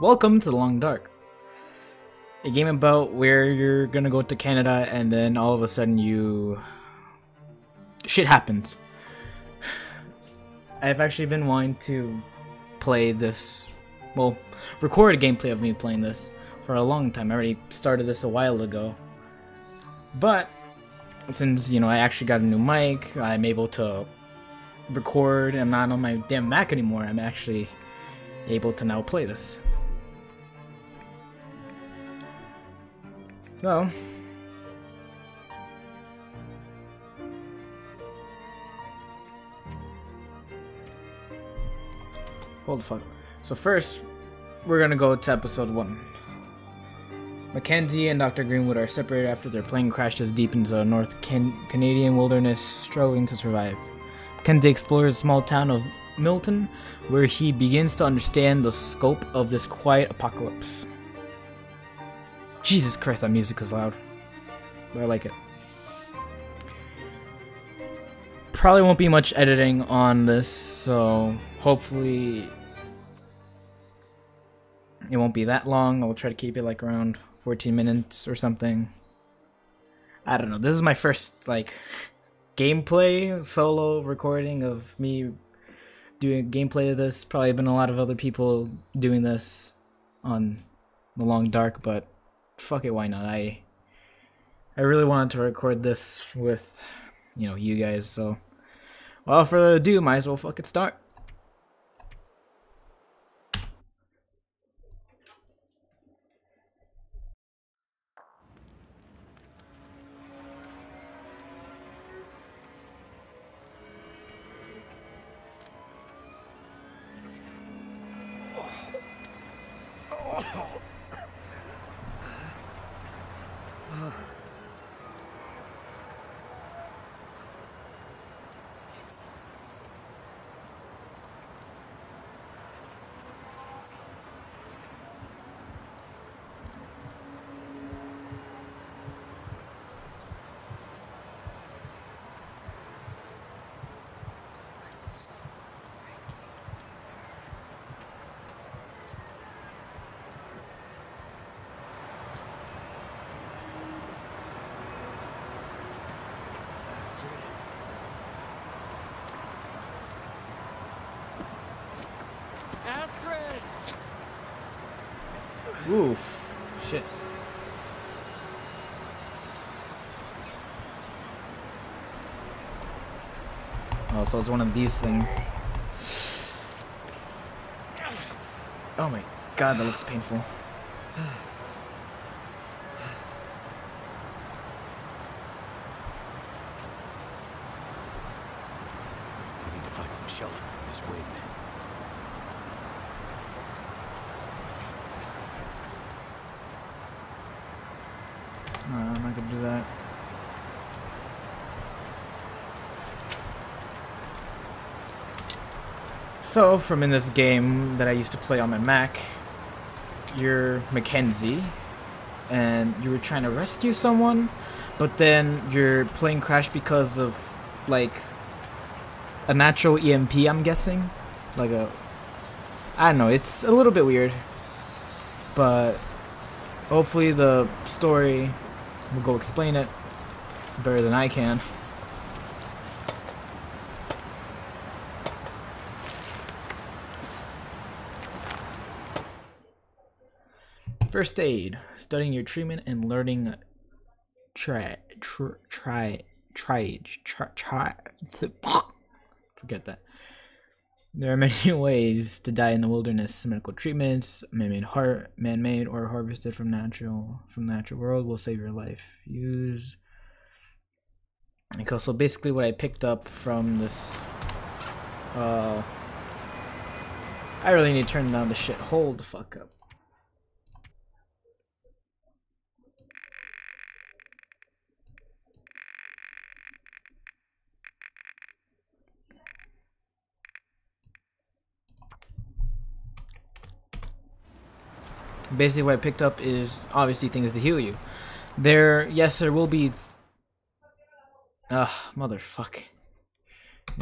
Welcome to The Long Dark, a game about where you're gonna go to Canada and then all of a sudden shit happens. I've actually been wanting to play this, well, record a gameplay of me playing this for a long time. I already started this a while ago, but since, I actually got a new mic, I'm able to record. I'm not on my damn Mac anymore. I'm actually able to now play this. So, hold the fuck. So first, we're gonna go to episode 1. Mackenzie and Dr. Greenwood are separated after their plane crashes deep into the North Canadian wilderness, struggling to survive. Mackenzie explores the small town of Milton, where he begins to understand the scope of this quiet apocalypse. Jesus Christ, that music is loud, but I like it. Probably won't be much editing on this, so hopefully it won't be that long. I'll try to keep it like around 14 minutes or something. I don't know. This is my first gameplay solo recording of me doing gameplay of this. Probably been a lot of other people doing this on The Long Dark, but fuck it, why not? I really wanted to record this with, you guys, so without further ado, might as well fucking start. Oof. Shit. Oh, so it's one of these things. Oh my god, that looks painful. We need to find some shelter from this wind. I'm not gonna do that. So, from in this game that I used to play on my Mac, you're Mackenzie, and you were trying to rescue someone, but then your plane crashed because of, a natural EMP, I'm guessing? I don't know, it's a little bit weird, but hopefully the story will go explain it better than I can. First aid, studying your treatment and learning forget that. There are many ways to die in the wilderness. Medical treatments, man-made or harvested from the natural world will save your life. Use. Okay, so basically what I picked up from this. I really need to turn down the shit. Hold the fuck up. Basically what I picked up is obviously things to heal you. There will be motherfuck.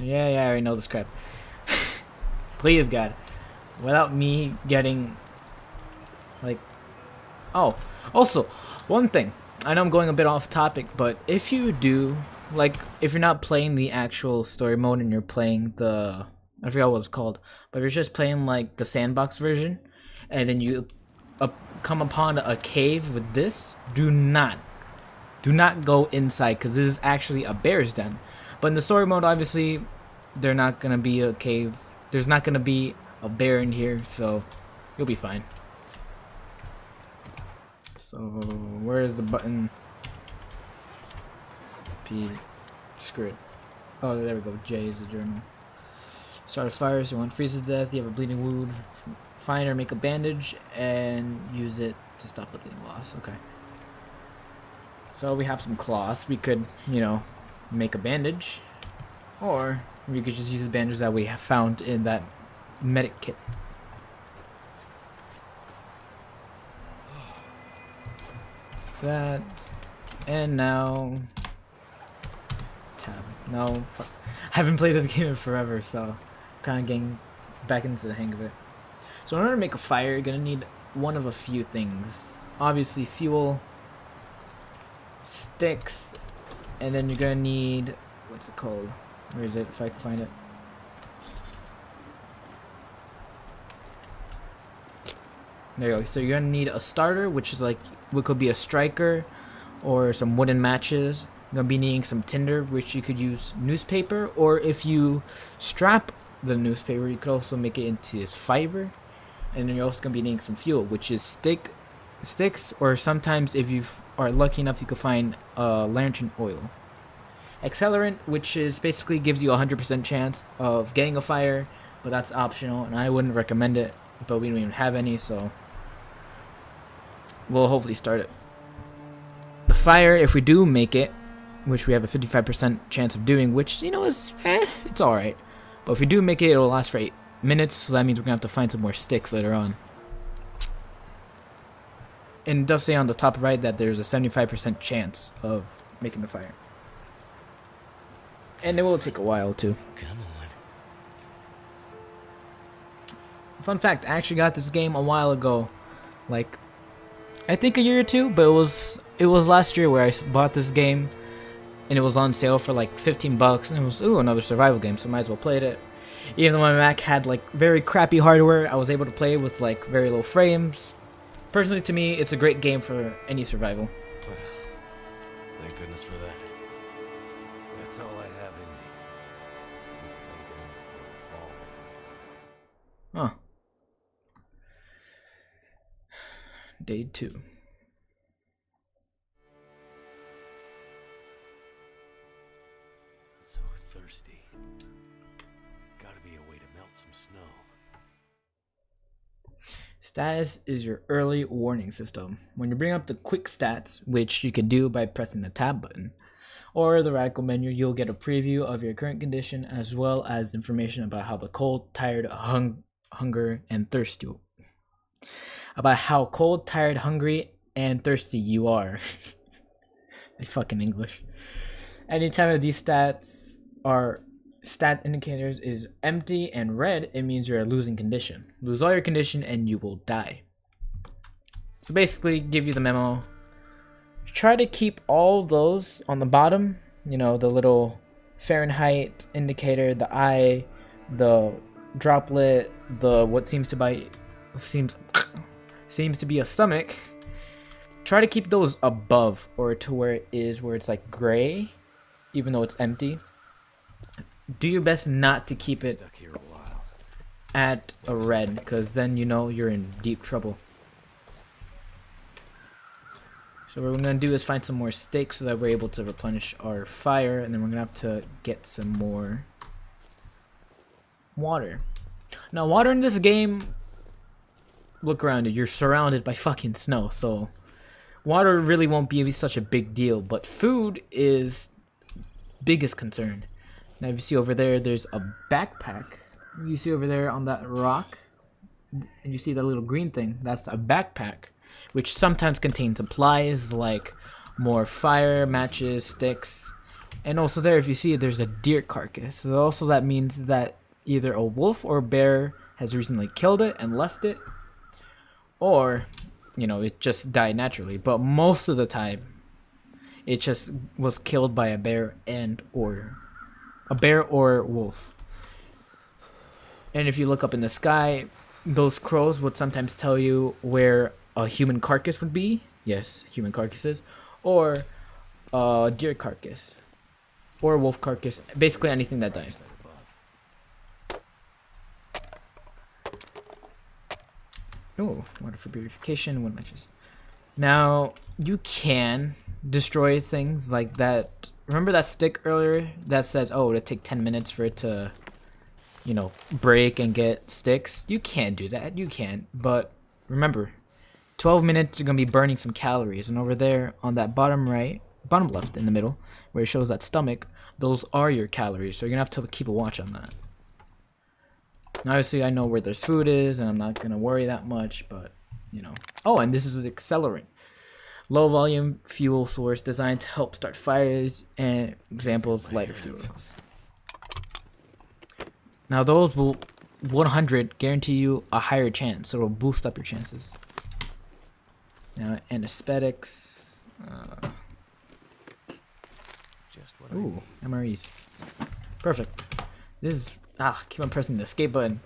Yeah, I already know this crap. Please, God. Without me getting Like, oh, also, one thing. I know I'm going a bit off topic, but if you do, like, if you're not playing the actual story mode and you're playing the, I forgot what it's called, but you're just playing, like, the sandbox version, and then you come upon a cave with this, do not go inside, because this is actually a bear's den. But in the story mode, obviously, they're not going to be a cave. There's not going to be a bear in here, so you'll be fine. So, where is the button? P. Screw it. Oh, there we go. J is the journal. Start a fire, so one freezes to death. You have a bleeding wound. Find or make a bandage and use it to stop the bleeding loss. Okay. So we have some cloth. We could, you know, make a bandage. Or we could just use the bandage that we have found in that medic kit. That. And now... Tab. No. Fuck. I haven't played this game in forever, so... kind of getting back into the hang of it. So in order to make a fire, you're going to need one of a few things. Obviously fuel, sticks, and then you're going to need... what's it called? Where is it, if I can find it? There you go. So you're going to need a starter, which is like, what could be a striker, or some wooden matches. You're going to be needing some tinder, which you could use newspaper, or if you strap the newspaper, you could also make it into fiber. And then you're also going to be needing some fuel, which is sticks, or sometimes if you are lucky enough, you can find lantern oil. Accelerant, which is basically gives you a 100% chance of getting a fire, but that's optional, and I wouldn't recommend it, but we don't even have any, so we'll hopefully start it. The fire, if we do make it, which we have a 55% chance of doing, which, you know, is, it's alright. But if we do make it, it'll last for 8 minutes, so that means we're going to have to find some more sticks later on. And it does say on the top right that there's a 75% chance of making the fire. And it will take a while too. Come on. Fun fact, I actually got this game a while ago. Like, I think a year or two, but it was last year where I bought this game. And it was on sale for like 15 bucks. And it was, ooh, another survival game, so might as well play it. Even though my Mac had like very crappy hardware, I was able to play it with like very low frames. Personally, to me, it's a great game for any survival. Well, thank goodness for that. That's all I have in me. Huh. Day 2. So thirsty. Gotta be a way to melt some snow. Status is your early warning system. When you bring up the quick stats, which you can do by pressing the tab button, or the radical menu, you'll get a preview of your current condition as well as information about how the cold, tired, hunger, and thirsty. About how cold, tired, hungry, and thirsty you are. They fucking English. Anytime of these stats are stat indicators is empty and red, it means you're a losing condition. Lose all your condition and you will die. So basically, give you the memo. Try to keep all those on the bottom. You know, the little Fahrenheit indicator, the eye, the droplet, the what seems to be a stomach. Try to keep those above or to where it is, where it's like gray, even though it's empty. Do your best not to keep it Stuck here a while. at a red, because then you know you're in deep trouble. So what we're going to do is find some more sticks so that we're able to replenish our fire, and then we're going to have to get some more water. Now water in this game, look around you, you're surrounded by fucking snow, so water really won't be such a big deal, but food is biggest concern. Now if you see over there, there's a backpack. You see over there on that rock, and you see that little green thing, that's a backpack, which sometimes contains supplies like more fire, matches, sticks, and also there if you see there's a deer carcass. So also that means that either a wolf or a bear has recently killed it and left it, or you know, it just died naturally. But most of the time, it just was killed by a bear or wolf. And if you look up in the sky, those crows would sometimes tell you where a human carcass would be. Yes, human carcasses. Or a deer carcass. Or a wolf carcass. Basically anything that died. Oh, water for purification, 1 matches. Now, you can destroy things like that. Remember that stick earlier that says, oh, it'll take 10 minutes for it to, you know, break and get sticks? You can do that. You can. But remember, 12 minutes you're going to be burning some calories. And over there on that bottom left in the middle, where it shows that stomach, those are your calories. So you're going to have to keep a watch on that. Obviously, I know where there's food is, and I'm not going to worry that much, but, you know. Oh, and this is accelerant. Low volume fuel source designed to help start fires, and examples, lighter fuels. Now, those will 100 guarantee you a higher chance, so it'll boost up your chances. Now, anesthetics. Ooh, MREs. Perfect. This is... keep on pressing the escape button.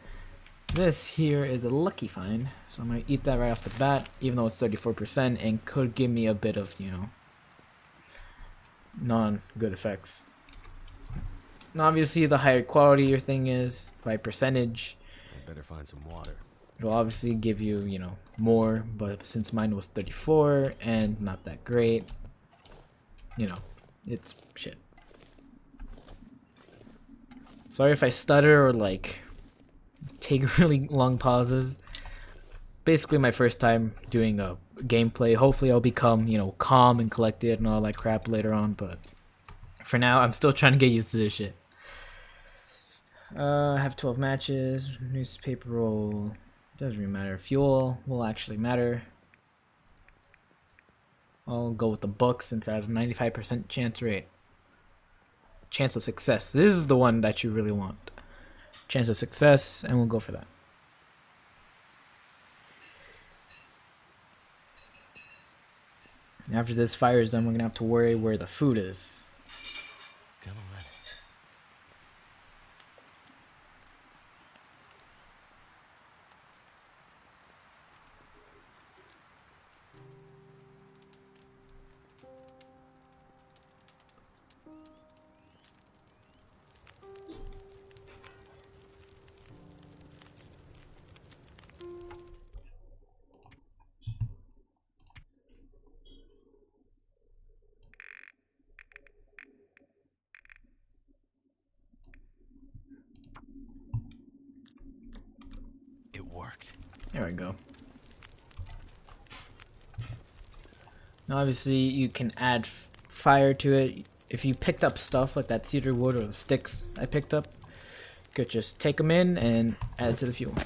This here is a lucky find, so I'm gonna eat that right off the bat, even though it's 34% and could give me a bit of, you know, non-good effects. Now, obviously, the higher quality your thing is by percentage, I better find some water. It'll obviously give you, you know, more. But since mine was 34 and not that great, you know, it's shit. Sorry if I stutter or like take really long pauses. Basically my first time doing a gameplay. Hopefully I'll become, you know, calm and collected and all that crap later on, but for now I'm still trying to get used to this shit. I have 12 matches, newspaper roll, doesn't really matter. Fuel will actually matter. I'll go with the book since it has a 95% chance rate. Chance of success. This is the one that you really want. Chance of success, and we'll go for that. After this fire is done, we're gonna have to worry where the food is. Come on. There we go. Now obviously you can add fire to it. If you picked up stuff like that cedar wood or sticks I picked up, you could just take them in and add it to the fuel.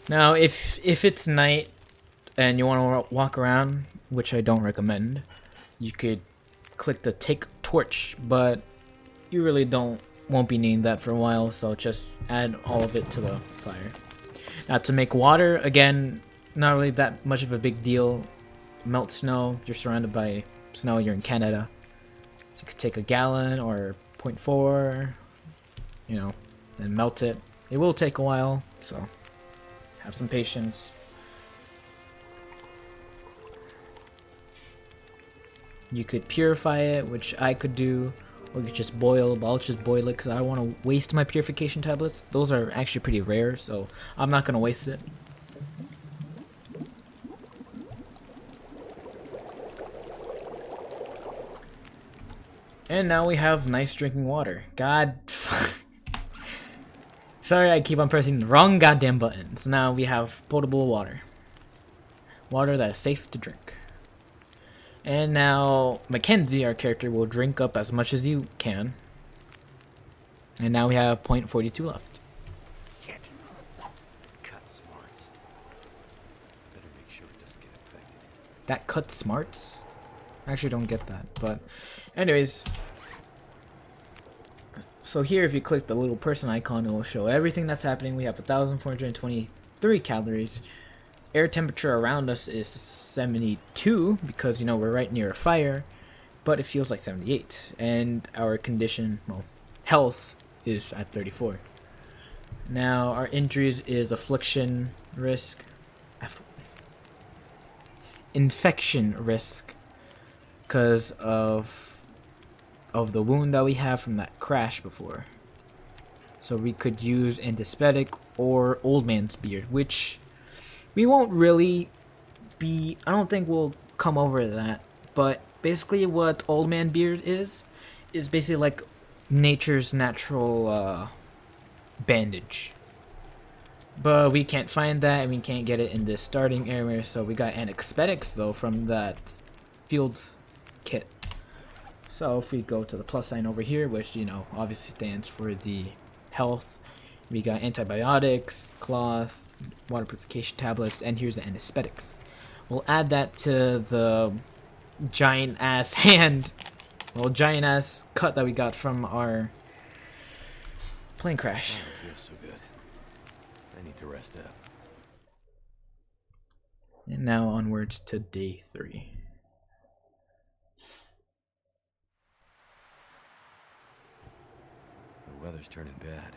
Now if it's night and you want to walk around, which I don't recommend, you could click the take torch, but you really won't be needing that for a while, so just add all of it to the fire. Now to make water, again, not really that much of a big deal. Melt snow, you're surrounded by snow, you're in Canada. So you could take a gallon or 0.4, you know, and melt it. It will take a while, so have some patience. You could purify it, which I could do. Or you could just boil, but I'll just boil it because I don't want to waste my purification tablets. Those are actually pretty rare, so I'm not going to waste it. And now we have nice drinking water. God. Sorry, I keep on pressing the wrong goddamn buttons. Now we have potable water. Water that is safe to drink. And now Mackenzie, our character, will drink up as much as you can. And now we have 0.42 left. Shit. Cut smarts. Better make sure it doesn't get infected. That cut smarts? I actually don't get that, but anyways. So here if you click the little person icon, it will show everything that's happening. We have 1,420 3 calories. Air temperature around us is 72 because, you know, we're right near a fire, but it feels like 78. And our condition, well, health is at 34. Now, our injuries is affliction risk, infection risk, because of the wound that we have from that crash before. So we could use antiseptic or old man's beard, which we won't really be, I don't think we'll come over that, but basically what old man beard is basically like nature's natural bandage. But we can't find that, and we can't get it in this starting area, so we got anesthetics though from that field kit. So if we go to the plus sign over here, which, you know, obviously stands for the health, we got antibiotics, cloth, water purification tablets, and here's the anesthetics. We'll add that to the giant ass hand, well, giant ass cut that we got from our plane crash. I don't feel so good. I need to rest up. And now onwards to day 3. The weather's turning bad.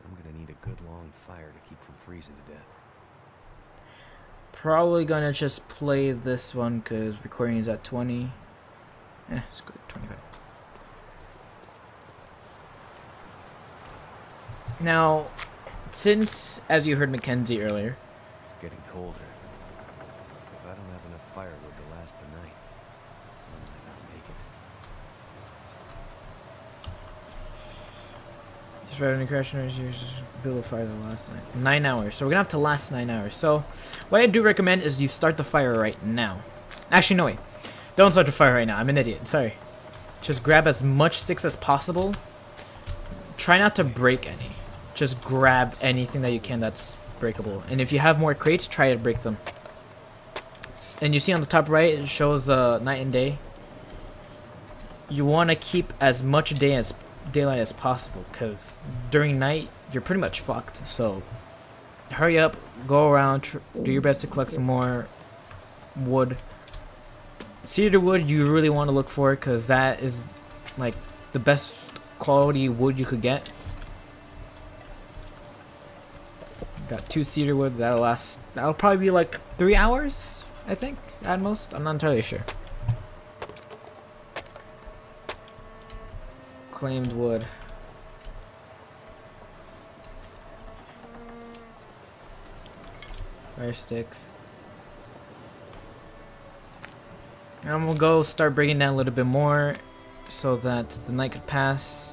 I'm gonna need a good long fire to keep from freezing to death. Probably gonna just play this one because recording is at 20. It's good, 25. Now, since, as you heard Mackenzie earlier, It's getting colder. If I don't have enough firewood to last the night, I might not make it. just driving a crash and build a fire the last night. 9 hours. So we're gonna have to last 9 hours. So what I do recommend is you start the fire right now. Actually, no, wait. Don't start the fire right now. I'm an idiot. Sorry. Just grab as much sticks as possible. Try not to break any. Just grab anything that you can that's breakable. And if you have more crates, try to break them. And you see on the top right, it shows night and day. You want to keep as much daylight as possible, because during night, you're pretty much fucked. So hurry up, go around, do your best to collect some more wood. Cedar wood you really want to look for, because that is like the best quality wood you could get. Got 2 cedar wood. That'll probably be like 3 hours, I think, at most. I'm not entirely sure. Claimed wood. Fire sticks. And we'll go start breaking down a little bit more so that the night could pass.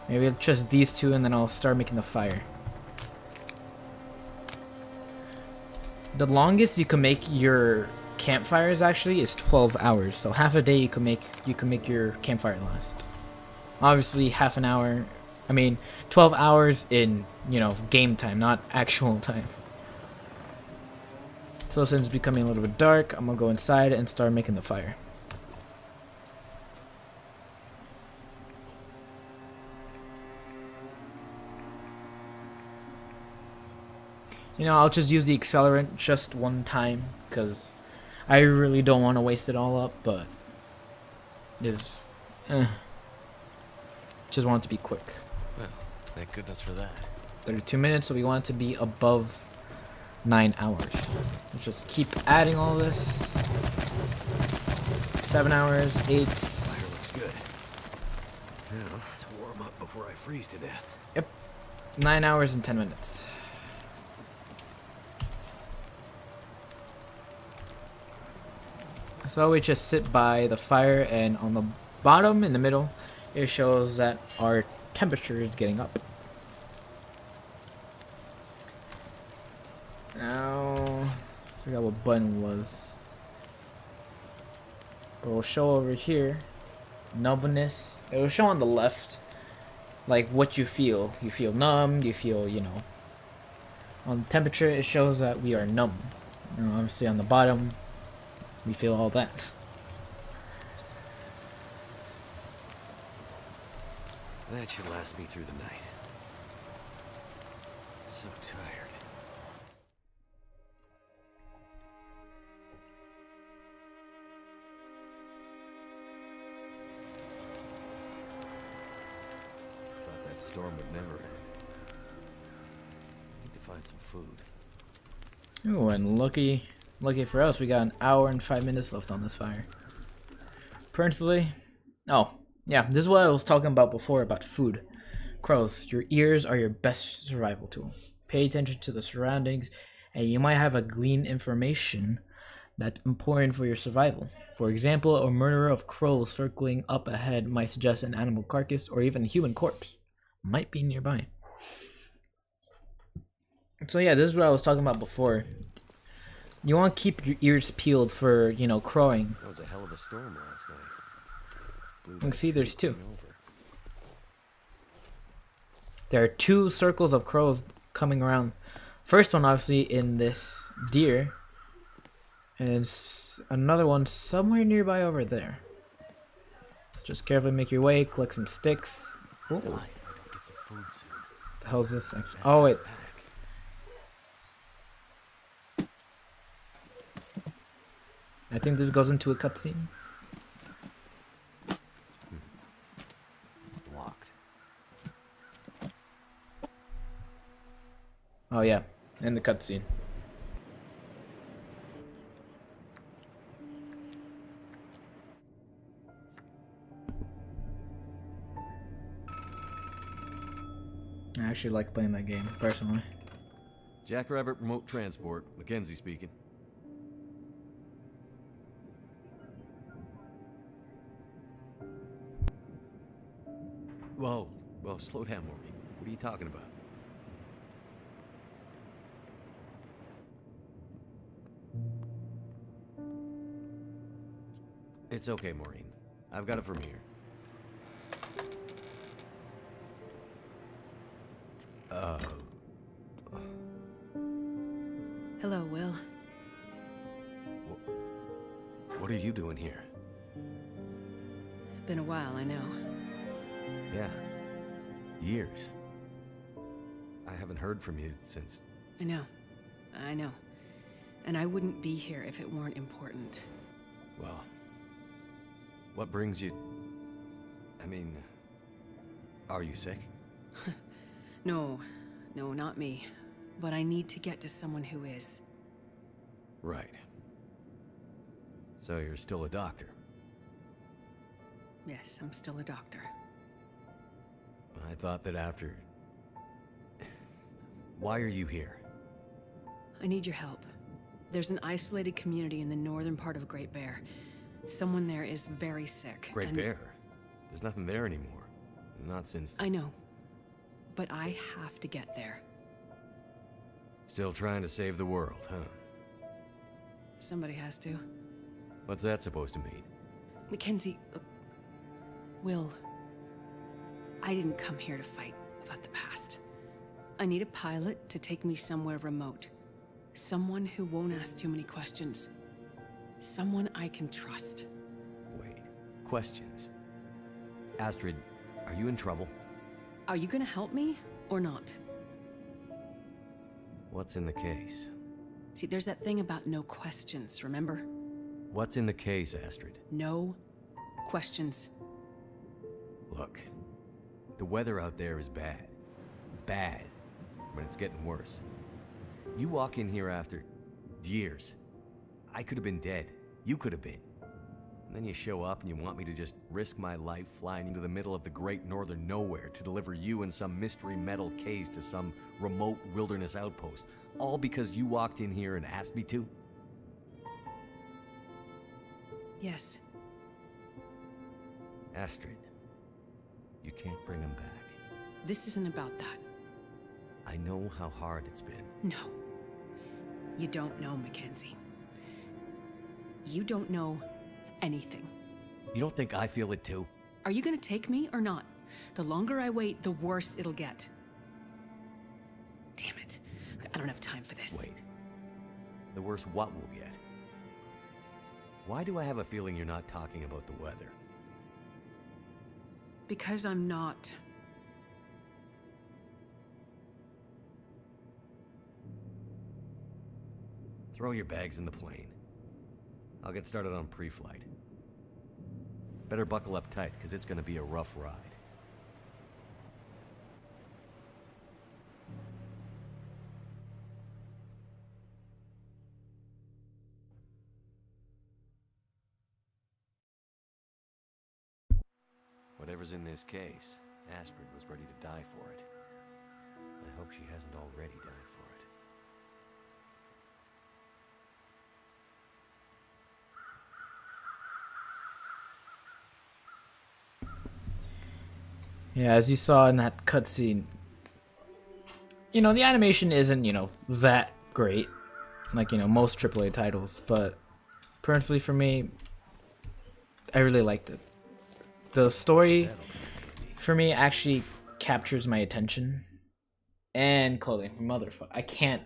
Maybe just these 2, and then I'll start making the fire. The longest you can make your campfires actually is 12 hours. So half a day you can make your campfire last. Obviously half an hour, 12 hours in, you know, game time, not actual time. So since it's becoming a little bit dark, I'm gonna go inside and start making the fire. You know, I'll just use the accelerant just one time, because I really don't want to waste it all up, but just want it to be quick. Well, thank goodness for that. 32 minutes, so we want it to be above 9 hours. Let's just keep adding all this. 7 hours, 8. Fire looks good. Now, to warm up before I freeze to death. Yep. 9 hours and 10 minutes. So we just sit by the fire, and on the bottom in the middle it shows that our temperature is getting up. Now I forgot what button was, but it'll show over here numbness. It will show on the left like what you feel. You feel numb, you feel, you know. On temperature it shows that we are numb. And obviously on the bottom we feel all that. That should last me through the night. So tired. storm would never end. Need to find some food. Ooh, and lucky for us, we got an hour and 5 minutes left on this fire. Personally, oh, yeah, this is what I was talking about before about food. Crows, your ears are your best survival tool. Pay attention to the surroundings, and you might have a glean information that's important for your survival. For example, a murderer of crows circling up ahead might suggest an animal carcass or even a human corpse might be nearby. So yeah, this is what I was talking about before. You want to keep your ears peeled for, you know, crowing. That was a hell of a storm last night. You can see there's two. Over. There are two circles of crows coming around. First one obviously in this deer. And another one somewhere nearby over there. So just carefully make your way, collect some sticks. Ooh. Die if I don't get some food soon. What the hell's this actually? Oh wait. I think this goes into a cutscene. Locked. Oh yeah, in the cutscene. I actually like playing that game, personally. Jackrabbit Remote Transport, Mackenzie speaking. Whoa, slow down, Maureen. What are you talking about? It's okay, Maureen. I've got it from here. Hello, Will. What are you doing here? It's been a while, I know. Yeah. Years. I haven't heard from you since... I know. And I wouldn't be here if it weren't important. Well... What brings you... I mean... Are you sick? No, not me. But I need to get to someone who is. Right. So you're still a doctor? Yes, I'm still a doctor. I thought that after... Why are you here? I need your help. There's an isolated community in the northern part of Great Bear. Someone there is very sick. Great Bear? There's nothing there anymore. Not since... I know. But I have to get there. Still trying to save the world, huh? Somebody has to. What's that supposed to mean? Mackenzie... Will... I didn't come here to fight about the past. I need a pilot to take me somewhere remote. Someone who won't ask too many questions. Someone I can trust. Wait. Questions? Astrid, are you in trouble? Are you gonna help me, or not? What's in the case? See, there's that thing about no questions, remember? What's in the case, Astrid? No questions. Look, the weather out there is bad. Bad. But it's getting worse. You walk in here after years. I could have been dead. You could have been. And then you show up and you want me to just risk my life flying into the middle of the great northern nowhere to deliver you in some mystery metal case to some remote wilderness outpost. All because you walked in here and asked me to? Yes. Astrid, you can't bring him back. This isn't about that. I know how hard it's been. No. You don't know, Mackenzie. You don't know anything. You don't think I feel it too? Are you gonna take me or not? The longer I wait, the worse it'll get. Damn it. I don't have time for this. Wait. The worse what we'll get? Why do I have a feeling you're not talking about the weather? Because I'm not. Throw your bags in the plane. I'll get started on pre-flight. Better buckle up tight, because it's gonna be a rough ride. whatever's in this case, Astrid was ready to die for it. I hope she hasn't already died for it. Yeah, as you saw in that cutscene, you know, the animation isn't, you know, that great, like, you know, most AAA titles, but personally for me, I really liked it. The story, for me, actually captures my attention. And clothing, motherfucker, I can't.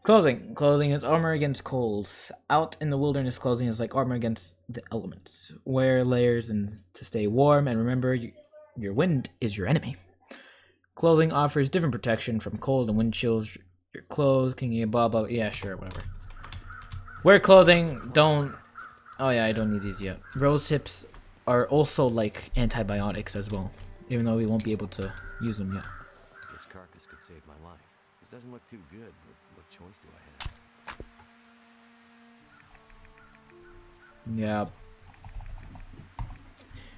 Clothing is armor against cold. Out in the wilderness, clothing is like armor against the elements. Wear layers and to stay warm, and remember, your wind is your enemy. Clothing offers different protection from cold and wind chills. Your clothes can get blah blah. Yeah, sure, whatever. Wear clothing. Don't. Oh yeah, I don't need these yet. Rose hips are also like antibiotics as well, even though we won't be able to use them yet. This carcass could save my life. This doesn't look too good, but what choice do I have? Yeah.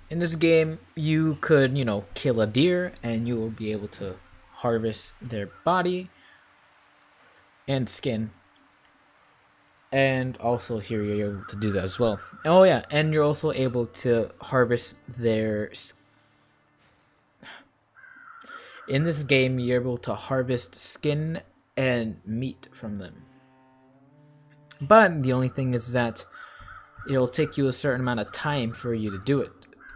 In this game, you could, you know, kill a deer and you will be able to harvest their body and skin. And also here you're able to do that as well. Oh yeah, and you're also able to harvest their... In this game, you're able to harvest skin and meat from them. But the only thing is that it'll take you a certain amount of time for you to do it.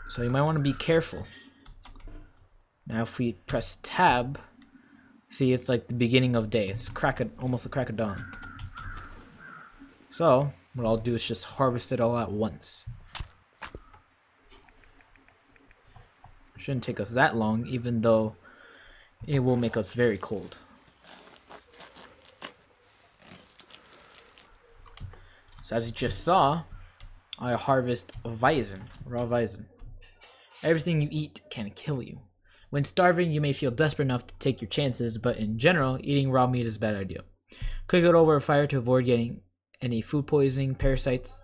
So you might want to be careful. Now if we press tab, see it's like the beginning of day. It's almost the crack of dawn. So what I'll do is just harvest it all at once. Shouldn't take us that long, even though it will make us very cold. So as you just saw, I harvest Weizen, raw Weizen. Everything you eat can kill you. When starving, you may feel desperate enough to take your chances, but in general, eating raw meat is a bad idea. Cook it over a fire to avoid getting any food poisoning, parasites.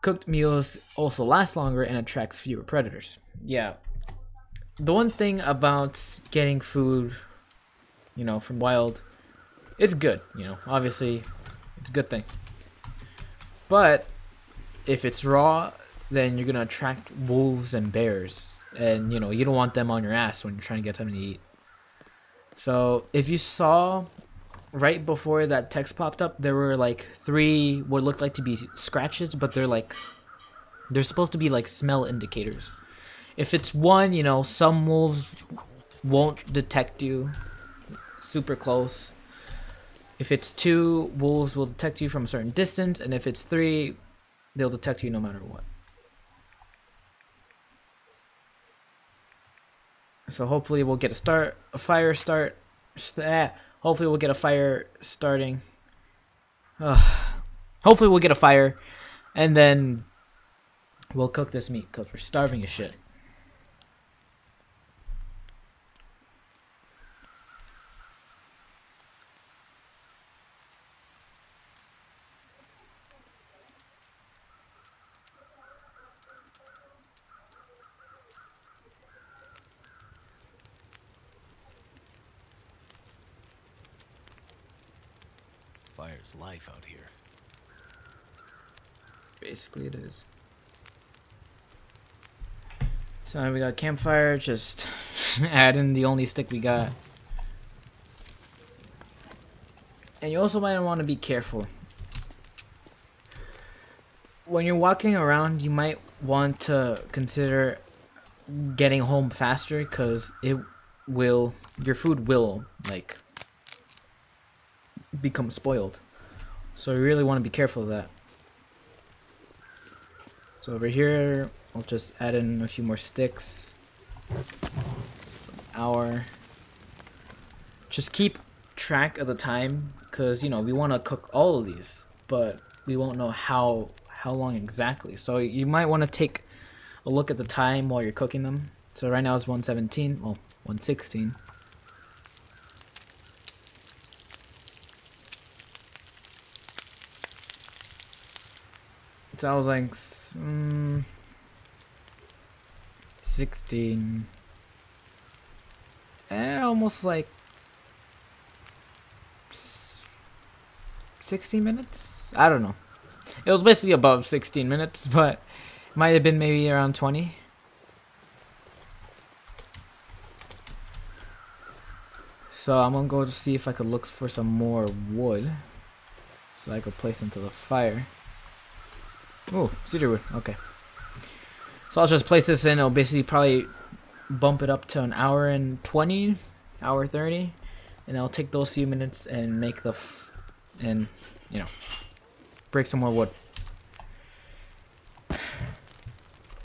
Cooked meals also last longer and attracts fewer predators. Yeah. The one thing about getting food, you know, from wild, it's good, you know, obviously, it's a good thing. But if it's raw, then you're gonna attract wolves and bears, and you know you don't want them on your ass when you're trying to get something to eat. So if you saw right before that text popped up, there were like 3 what looked like to be scratches, but they're supposed to be like smell indicators. If it's 1, you know, some wolves won't detect you super close. If it's 2, wolves will detect you from a certain distance, and if it's 3, they'll detect you no matter what. So hopefully we'll get a fire starting. Hopefully we'll get a fire, and then we'll cook this meat because we're starving as shit. Fire's life out here. Basically it is. So now we got campfire, just add in the only stick we got. And you also might want to be careful. When you're walking around, you might want to consider getting home faster, because your food will, like, become spoiled. So you really want to be careful of that. So over here, I'll just add in a few more sticks. Hour. Just keep track of the time, because you know we want to cook all of these, but we won't know how long exactly. So you might want to take a look at the time while you're cooking them. So right now it's 1:17, well 1:16. So I was like, 16. Almost like 16 minutes? I don't know. It was basically above 16 minutes, but it might have been maybe around 20. So I'm gonna go to see if I could look for some more wood so I could place into the fire. Oh, cedar wood. Okay. So I'll just place this in. It'll basically probably bump it up to an hour and 20, hour 30, and I'll take those few minutes and make the and you know, break some more wood.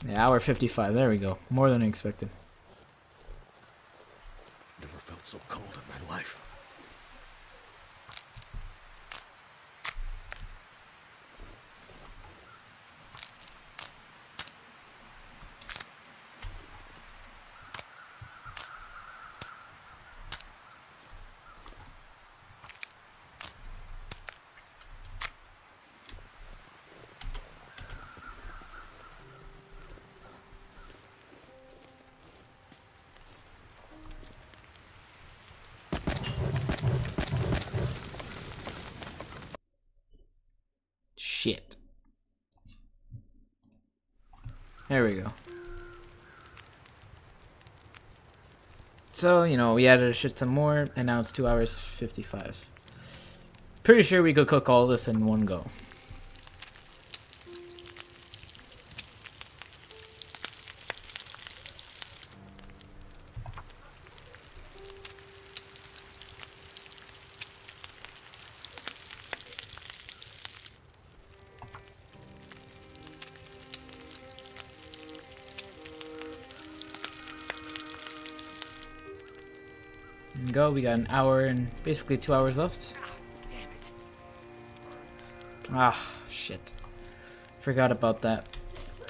Yeah, hour 55. There we go. More than expected. Never felt so cold in my life. Shit. There we go. So, you know, we added a shit ton more, and now it's 2 hours 55. Pretty sure we could cook all this in one go. Go. We got an hour and basically 2 hours left. Ah, shit. Forgot about that.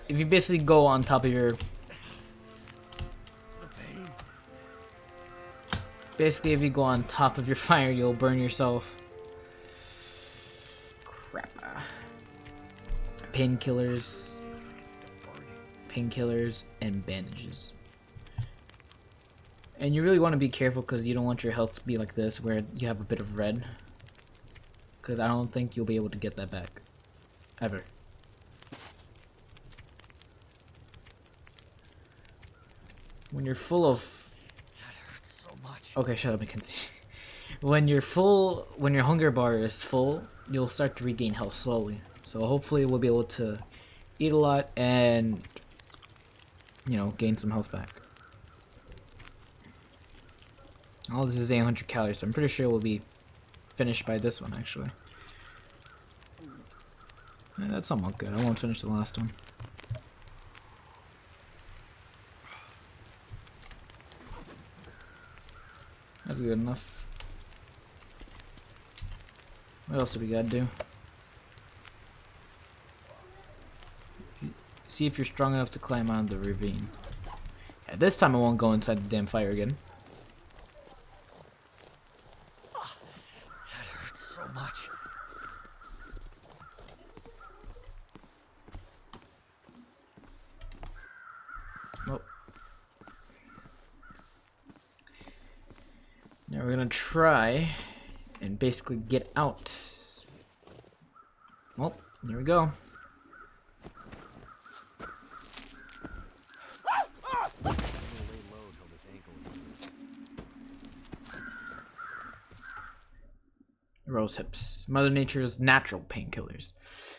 If you basically go on top of your... Basically, if you go on top of your fire, you'll burn yourself. Crap. Painkillers. Painkillers and bandages. And you really want to be careful because you don't want your health to be like this where you have a bit of red. Because I don't think you'll be able to get that back. Ever. When you're full of... That hurts so much. Okay, shut up, Mackenzie. When you're full... When your hunger bar is full, you'll start to regain health slowly. So hopefully we'll be able to eat a lot and... You know, gain some health back. All this is 800 calories, so I'm pretty sure we'll be finished by this one, actually. Yeah, that's somewhat good. I won't finish the last one. That's good enough. What else do we gotta do? See if you're strong enough to climb out of the ravine. Yeah, this time I won't go inside the damn fire again. Much. Nope. Now we're gonna try and basically get out. Well, there we go. Rose hips. Mother Nature's natural painkillers.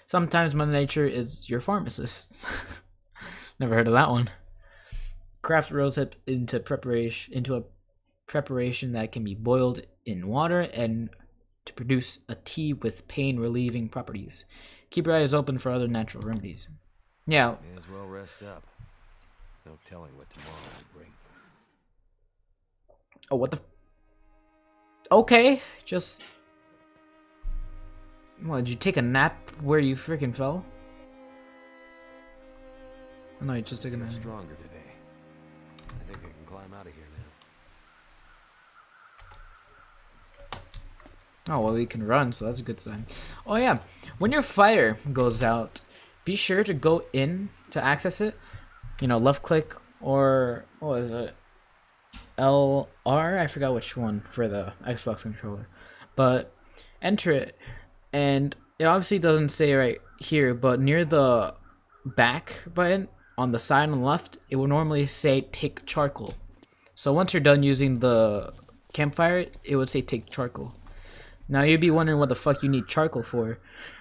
Sometimes Mother Nature is your pharmacist. Never heard of that one. Craft rose hips into a preparation that can be boiled in water and to produce a tea with pain relieving properties. Keep your eyes open for other natural remedies. Yeah. May as well rest up. No telling what tomorrow will bring. Oh, what the? Okay, just. What, did you take a nap where you freaking fell? Oh, no, you just took a nap. Stronger today. I think I can climb out of here now. Oh, well, you can run, so that's a good sign. Oh, yeah. When your fire goes out, be sure to go in to access it. You know, left click or what is it? LR? I forgot which one for the Xbox controller. But enter it, and it obviously doesn't say right here, but near the back button on the side on the left, it will normally say take charcoal. So once you're done using the campfire, it would say take charcoal. Now you'd be wondering what the fuck you need charcoal for.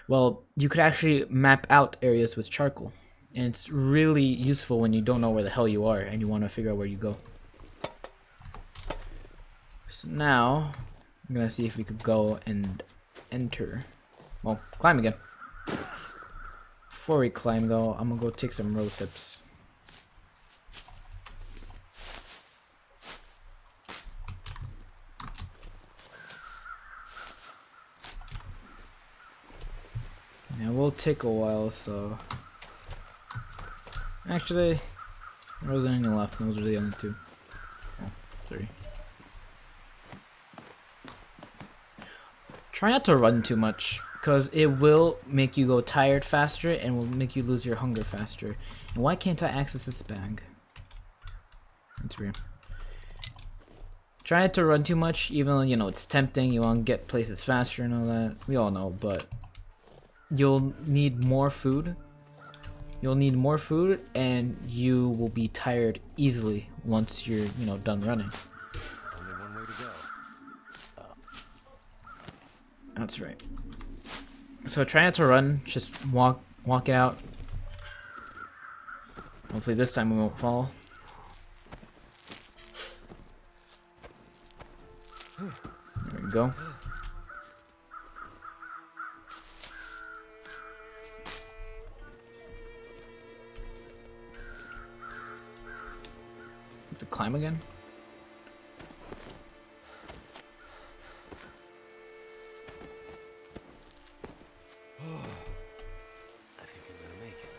Well, you could actually map out areas with charcoal. And it's really useful when you don't know where the hell you are and you want to figure out where you go. So now, I'm gonna see if we could go and enter. Well, climb again. Before we climb though, I'm gonna go take some rose hips. Yeah, we'll take a while, so... Actually, there wasn't any left, those were the only two. Oh, 3. Try not to run too much, because it will make you go tired faster and will make you lose your hunger faster. And why can't I access this bag? That's weird. Try not to run too much, even though, you know, it's tempting, you want to get places faster and all that. We all know, but you'll need more food. You'll need more food, and you will be tired easily once you're, you know, done running. Only one way to go. That's right. So try not to run, just walk it out. Hopefully this time we won't fall. There we go. Have to climb again? I think I'm gonna make it.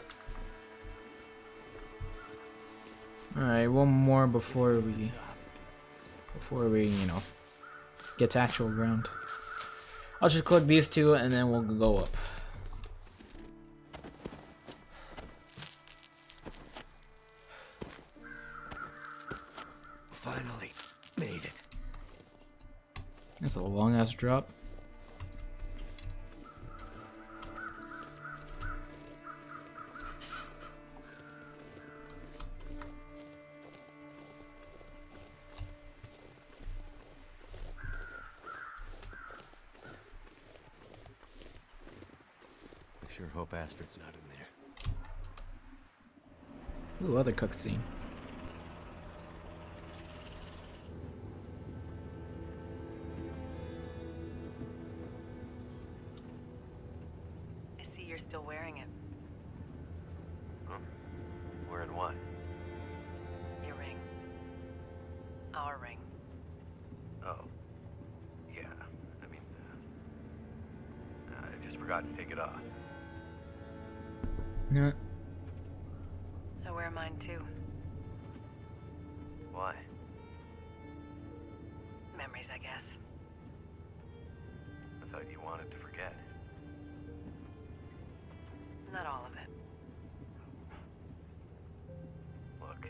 Alright, one more before we, you know, get to actual ground. I'll just collect these two and then we'll go up. Finally made it. That's a long ass drop. I sure hope Astrid's not in there. Ooh, other cutscene. I see you're still wearing it. Huh? Wearing what? Your ring. Our ring. Oh. Yeah. I mean, I just forgot to take it off. Yeah. I wear mine too. Why? Memories, I guess. I thought you wanted to forget. Not all of it. Look.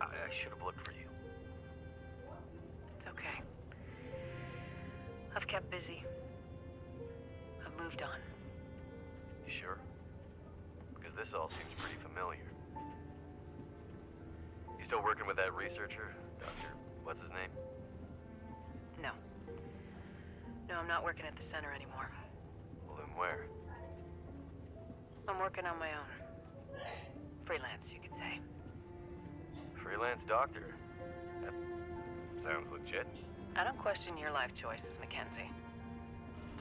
I should have looked for you. It's okay. I've kept busy. I've moved on. You sure? Because this all seems pretty familiar. You still working with that researcher? Dr. What's his name? No. No, I'm not working at the center anymore. Well, then where? I'm working on my own. Freelance, you could say. Freelance doctor. That sounds legit. I don't question your life choices, Mackenzie.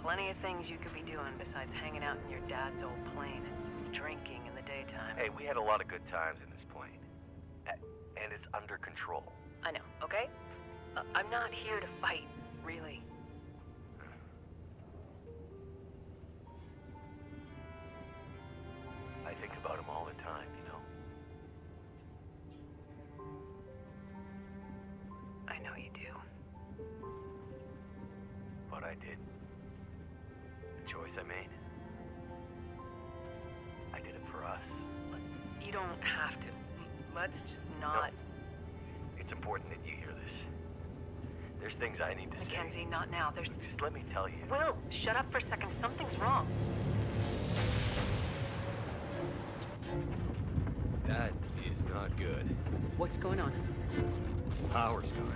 Plenty of things you could be doing besides hanging out in your dad's old plane and drinking in the daytime. Hey, we had a lot of good times in this plane. And it's under control. I know, okay? I'm not here to fight, really. I think about him all the time, you know? I know you do. What I did. The choice I made. I did it for us. But you don't have to. Let's just not. No. It's important that you hear this. There's things I need to say. Mackenzie, not now. There's... Just let me tell you. Will, shut up for a second. Something's wrong. That is not good. What's going on? Power's gone.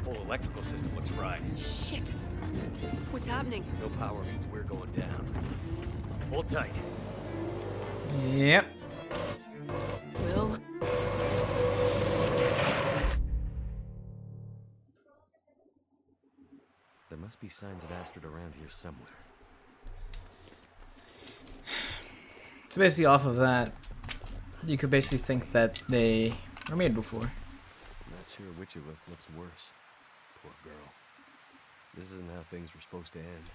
Whole electrical system looks fried. Shit! What's happening? No power means we're going down. Hold tight. Yep. Will? There must be signs of Astrid around here somewhere. So basically off of that, you could basically think that they were made before. Not sure which of us looks worse. Poor girl. This isn't how things were supposed to end.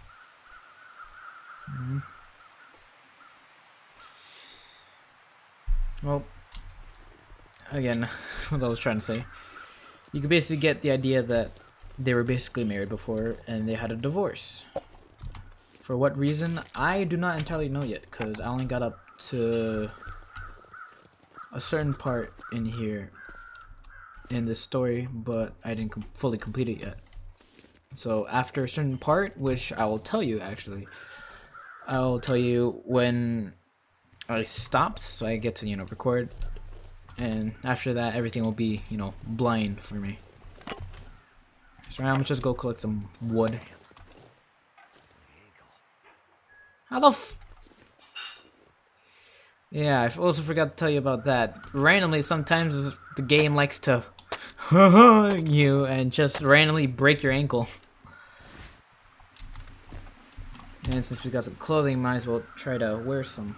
Well, again, what I was trying to say. You could basically get the idea that they were basically married before and they had a divorce. For what reason, I do not entirely know yet, because I only got up to a certain part in here in this story, but I didn't fully complete it yet. So after a certain part, which I will tell you actually, I will tell you when I stopped, so I get to, you know, record, and after that everything will be, you know, blind for me. So I'm gonna just go collect some wood. How the f— yeah, I also forgot to tell you about that. Randomly, sometimes the game likes to you and just randomly break your ankle. And since we got some clothing, might as well try to wear some.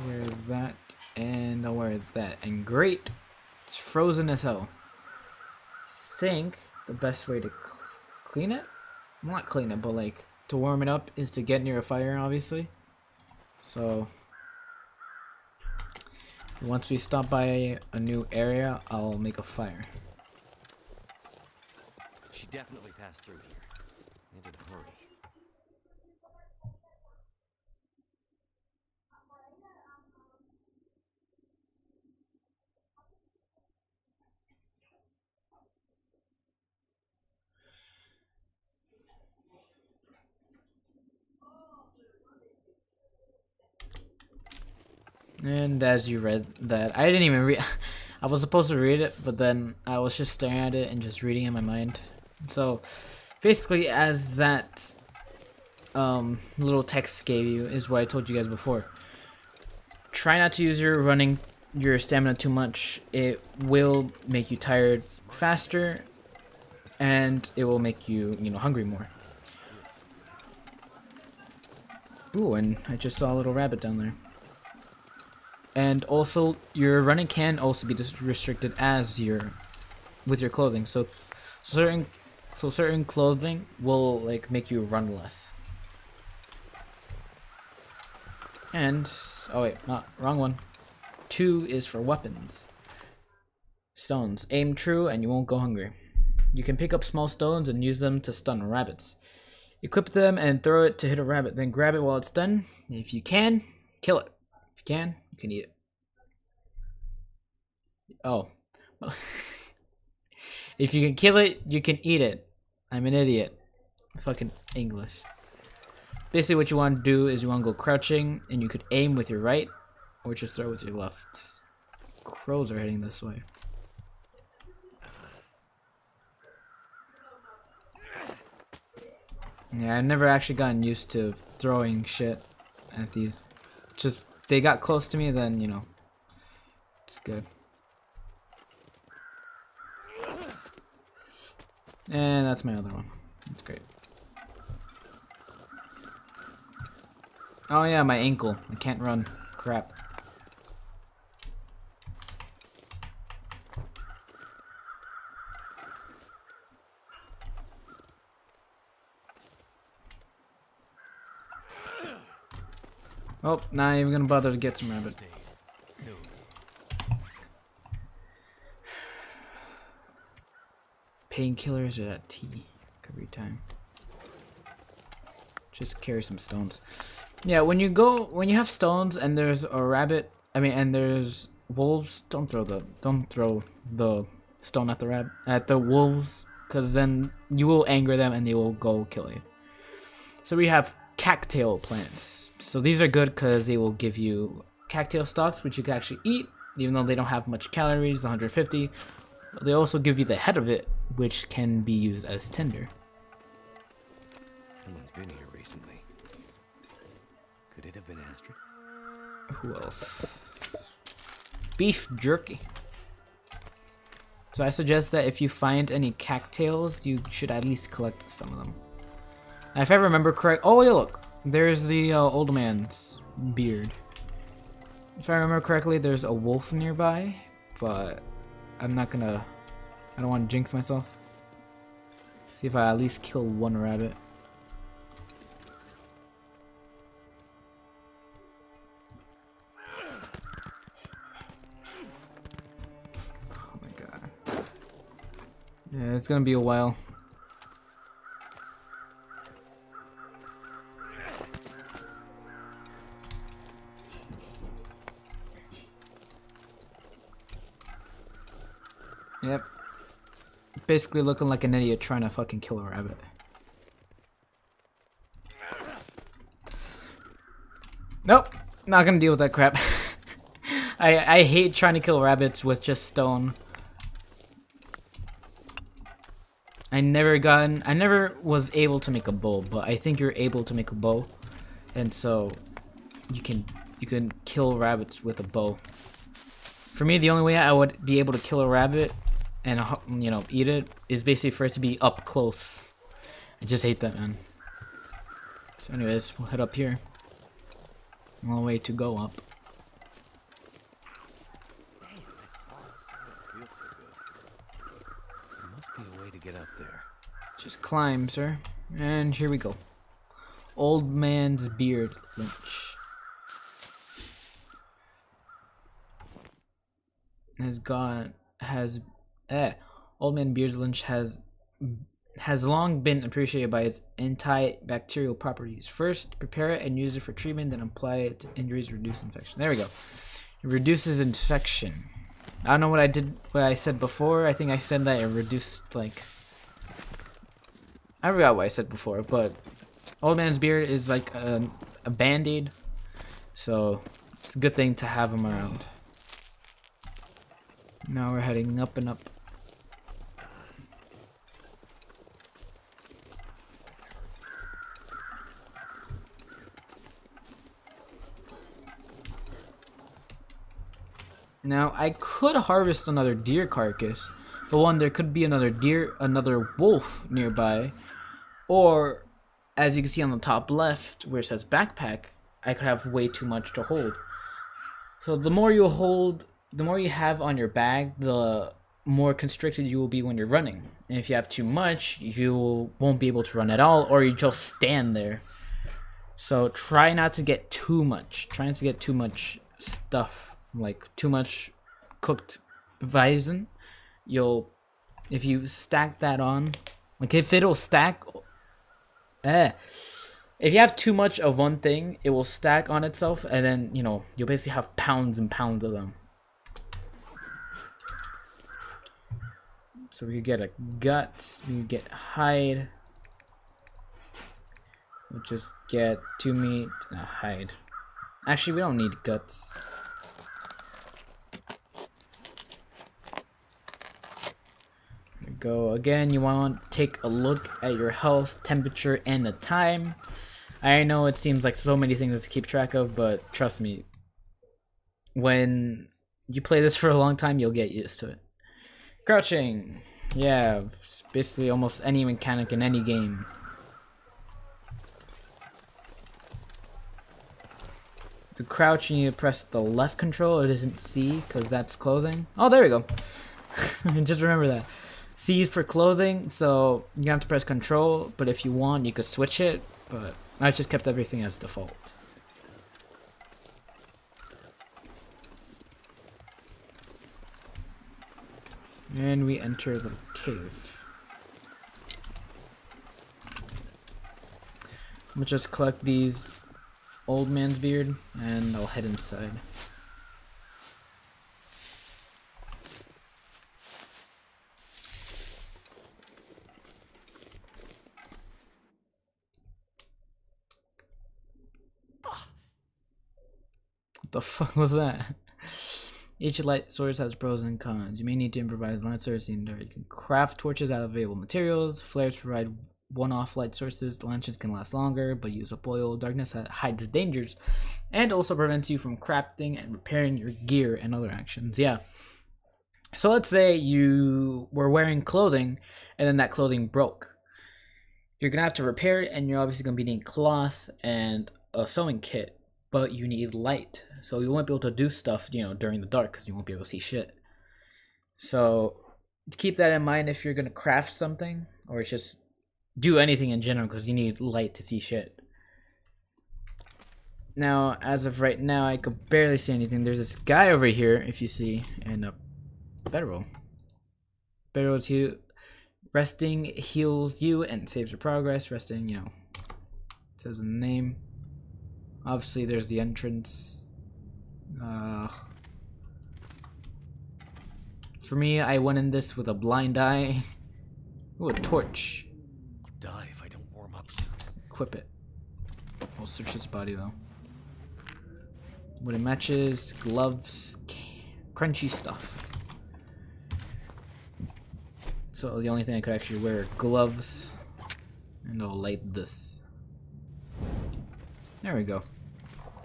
Wear that, and I'll wear that. And great, it's frozen as hell. Think the best way to clean it? Not clean it, but like to warm it up is to get near a fire, obviously. So once we stop by a new area, I'll make a fire. She definitely passed through here. And in a hurry. And as you read that, I didn't even read. I was supposed to read it, but then I was just staring at it and just reading in my mind. So basically, as that little text gave you, is what I told you guys before. Try not to use your stamina too much. It will make you tired faster, and it will make you, you know, hungry more. Ooh, and I just saw a little rabbit down there. And also, your running can also be restricted as with your clothing. So certain clothing will like make you run less. And oh wait, not wrong one. 2 is for weapons. Stones. Aim true and you won't go hungry. You can pick up small stones and use them to stun rabbits. Equip them and throw it to hit a rabbit. Then grab it while it's done. If you can, kill it. If you can eat it. Oh. If you can kill it, you can eat it. I'm an idiot. Fucking English. Basically what you want to do is you want to go crouching, and you could aim with your right, or just throw with your left. Crows are heading this way. Yeah, I've never actually gotten used to throwing shit at these. Just, they got close to me, then, you know, it's good. And that's my other one. It's great. Oh yeah, my ankle. I can't run. Crap. Oh, not even gonna bother to get some rabbit. Painkillers or that tea every time. Just carry some stones. Yeah, when you have stones and there's a rabbit, and there's wolves, don't throw the stone at the wolves, because then you will anger them and they will go kill you. So we have cattail plants. So these are good because they will give you cattail stalks, which you can actually eat, even though they don't have much calories, 150. They also give you the head of it, which can be used as tinder. Someone's been here recently. Could it have been Astrid? Who else? Beef jerky. So I suggest that if you find any cattails, you should at least collect some of them. And if I remember correct, oh yeah, look, there's the old man's beard. If I remember correctly, there's a wolf nearby, but I don't want to jinx myself. See if I at least kill one rabbit. Oh my god. Yeah, it's gonna be a while. Yep. Basically looking like an idiot trying to fucking kill a rabbit. Nope. Not gonna deal with that crap. I hate trying to kill rabbits with just stone. I never was able to make a bow, but I think you're able to make a bow. And so you can kill rabbits with a bow. For me, the only way I would be able to kill a rabbit and eat it is basically for it to be up close. I just hate that, man. So anyways, we'll head up here. Long way to go up. Damn, that smell feels so good. There must be a way to get up there. Just climb, sir. And here we go. Old man's beard lynch. Old Man Beard's Lynch has long been appreciated by its antibacterial properties. First, prepare it and use it for treatment, then apply it to injuries to reduce infection. There we go. It reduces infection. I don't know what I said before. I think I said that it reduced, like, I forgot what I said before, but Old Man's Beard is like a band-aid, so it's a good thing to have him around. Now we're heading up and up. Now I could harvest another deer carcass, but there could be another wolf nearby, or as you can see on the top left where it says backpack, I could have way too much to hold. So the more you have on your bag, the more constricted you will be when you're running. And if you have too much, you won't be able to run at all, or you just stand there. So try not to get too much. Try not to get too much stuff, like too much cooked Weizen. If you stack that on, like if it'll stack, if you have too much of one thing, it will stack on itself, and then you'll basically have pounds and pounds of them. So we could get a gut, we could get hide. We'll just get 2 meat and a hide. Actually, we don't need guts. There we go. Again, you want to take a look at your health, temperature, and the time. I know it seems like so many things to keep track of, but trust me, when you play this for a long time, you'll get used to it. Crouching. Yeah, it's basically almost any mechanic in any game. To crouch, you need to press the left control. It isn't C, because that's clothing. Oh, there we go. Just remember that. C is for clothing, so you have to press control, but if you want, you could switch it, but I just kept everything as default. And we enter the cave. I'm gonna just collect these old man's beard, and I'll head inside. What the fuck was that? Each light source has pros and cons. You may need to improvise light sources. You can craft torches out of available materials. Flares provide one-off light sources. The lanterns can last longer, but use up oil. Darkness hides dangers, and also prevents you from crafting and repairing your gear and other actions. Yeah. So let's say you were wearing clothing, and then that clothing broke. You're gonna have to repair it, and you're obviously gonna be needing cloth and a sewing kit. But you need light, so you won't be able to do stuff, you know, during the dark because you won't be able to see shit. So keep that in mind if you're gonna craft something or just do anything in general, because you need light to see shit. Now, as of right now, I could barely see anything. There's this guy over here, if you see, and a bedroll. Bedroll to resting heals you and saves your progress. Resting, you know, says in the name. Obviously, there's the entrance. For me, I went in this with a blind eye. Ooh, a torch. I'll die if I don't warm up soon. Equip it. We'll search his body though. Wooden matches, gloves, crunchy stuff. So the only thing I could actually wear are gloves, and I'll light this. There we go.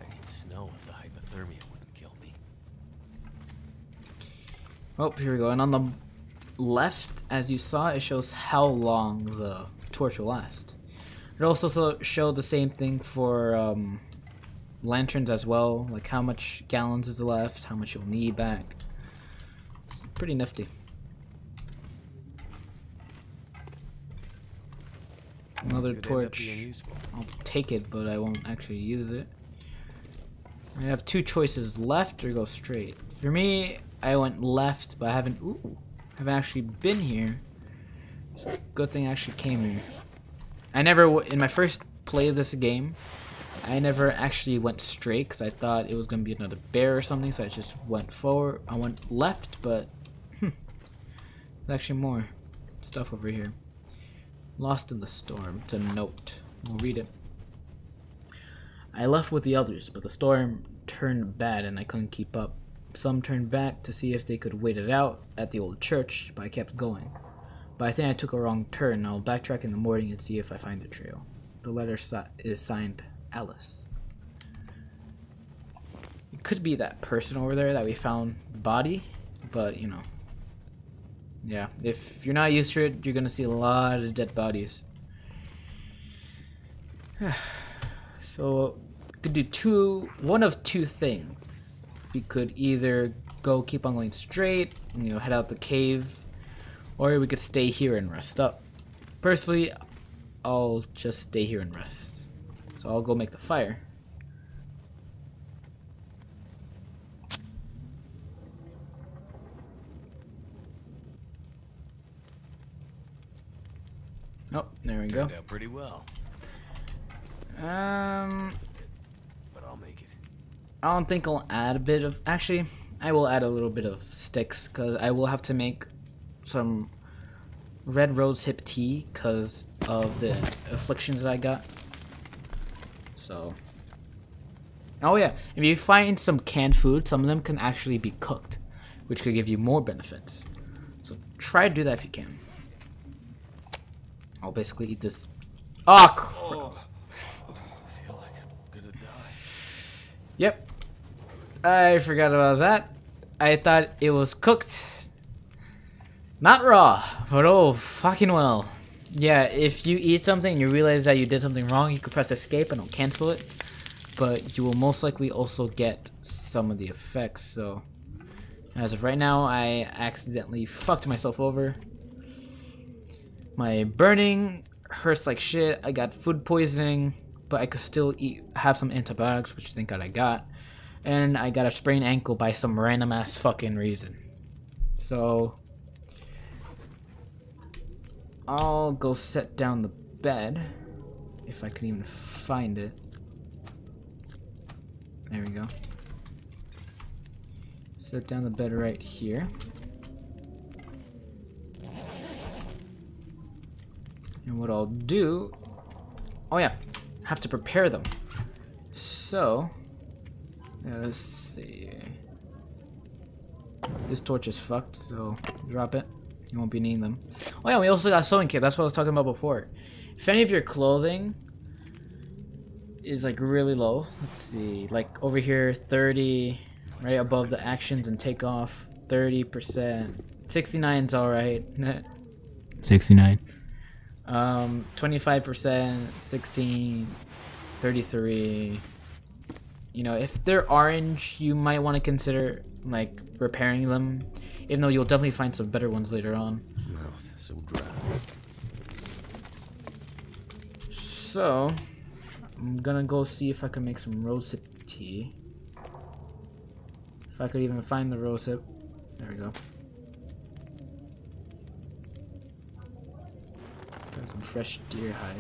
I need snow if the hypothermia wouldn't kill me. Oh, here we go. And on the left, as you saw, it shows how long the torch will last. It also showed the same thing for lanterns as well, like how much gallons is left, how much you'll need back. It's pretty nifty. Another torch. I'll take it, but I won't actually use it. I have two choices: left or go straight. For me, I went left, but I haven't actually been here. So good thing I actually came here. I never, in my first play of this game, I never actually went straight because I thought it was gonna be another bear or something. So I just went forward. I went left, but there's actually more stuff over here. Lost in the storm. It's a note. We'll read it. I left with the others, but the storm turned bad and I couldn't keep up. Some turned back to see if they could wait it out at the old church, but I kept going. But I think I took a wrong turn. I'll backtrack in the morning and see if I find the trail. The letter is signed Alice. It could be that person over there that we found the body, but you know. Yeah, if you're not used to it, you're gonna see a lot of dead bodies. So, we could do one of two things. We could either keep on going straight, you know, head out the cave, or we could stay here and rest up. Personally, I'll just stay here and rest. So I'll go make the fire. Oh, there we go. Turned out pretty well. But I'll make it. I don't think I'll add a bit of. Actually, I will add a little bit of sticks because I will have to make some red rose hip tea because of the afflictions that I got. So. Oh yeah, if you find some canned food, some of them can actually be cooked, which could give you more benefits. So try to do that if you can. I'll basically eat this. Oh, crap. I feel like I'm gonna die. Yep. I forgot about that. I thought it was cooked. Not raw, but oh, fucking well. Yeah, if you eat something and you realize that you did something wrong, you can press escape and it'll cancel it. But you will most likely also get some of the effects, so. As of right now, I accidentally fucked myself over. My burning hurts like shit. I got food poisoning, but I could still have some antibiotics, which thank God I got. And I got a sprained ankle by some random ass fucking reason. So I'll go set down the bed if I can even find it. There we go. Set down the bed right here. And what I'll do... Oh yeah, have to prepare them. So... yeah, let's see... This torch is fucked, so drop it. You won't be needing them. Oh yeah, we also got a sewing kit. That's what I was talking about before. If any of your clothing is like really low, let's see, like over here 30, right above the actions and take off, 30%. 69's alright. 69. 25%, 16, 33. You know, if they're orange, you might want to consider like repairing them, even though you'll definitely find some better ones later on. Mouth so dry. So, I'm gonna go see if I can make some rosehip tea. If I could even find the rosehip. There we go. Got some fresh deer hide.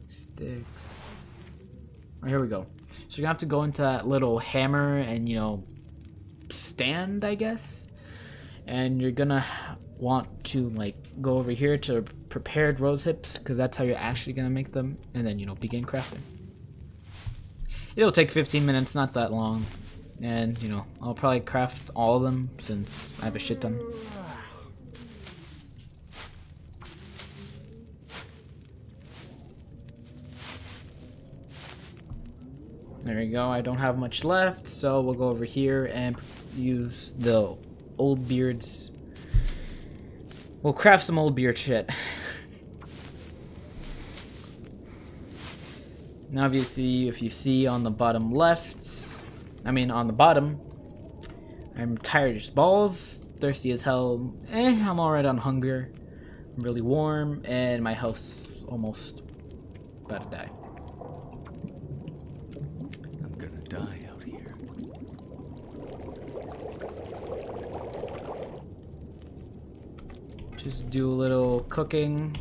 Sticks. Oh, here we go. So you're gonna have to go into that little hammer and, you know, stand, I guess. And you're gonna want to like go over here to prepared rose hips, because that's how you're actually gonna make them, and then, you know, begin crafting. It'll take 15 minutes, not that long, and, you know, I'll probably craft all of them since I have a shit ton. There we go. I don't have much left, so we'll go over here and use the old beards. We'll craft some old beard shit. Now obviously, if you see on the bottom left, I mean on the bottom, I'm tired as balls, thirsty as hell. I'm alright on hunger. I'm really warm, and my health's almost about to die. I'm gonna die out here. Just do a little cooking.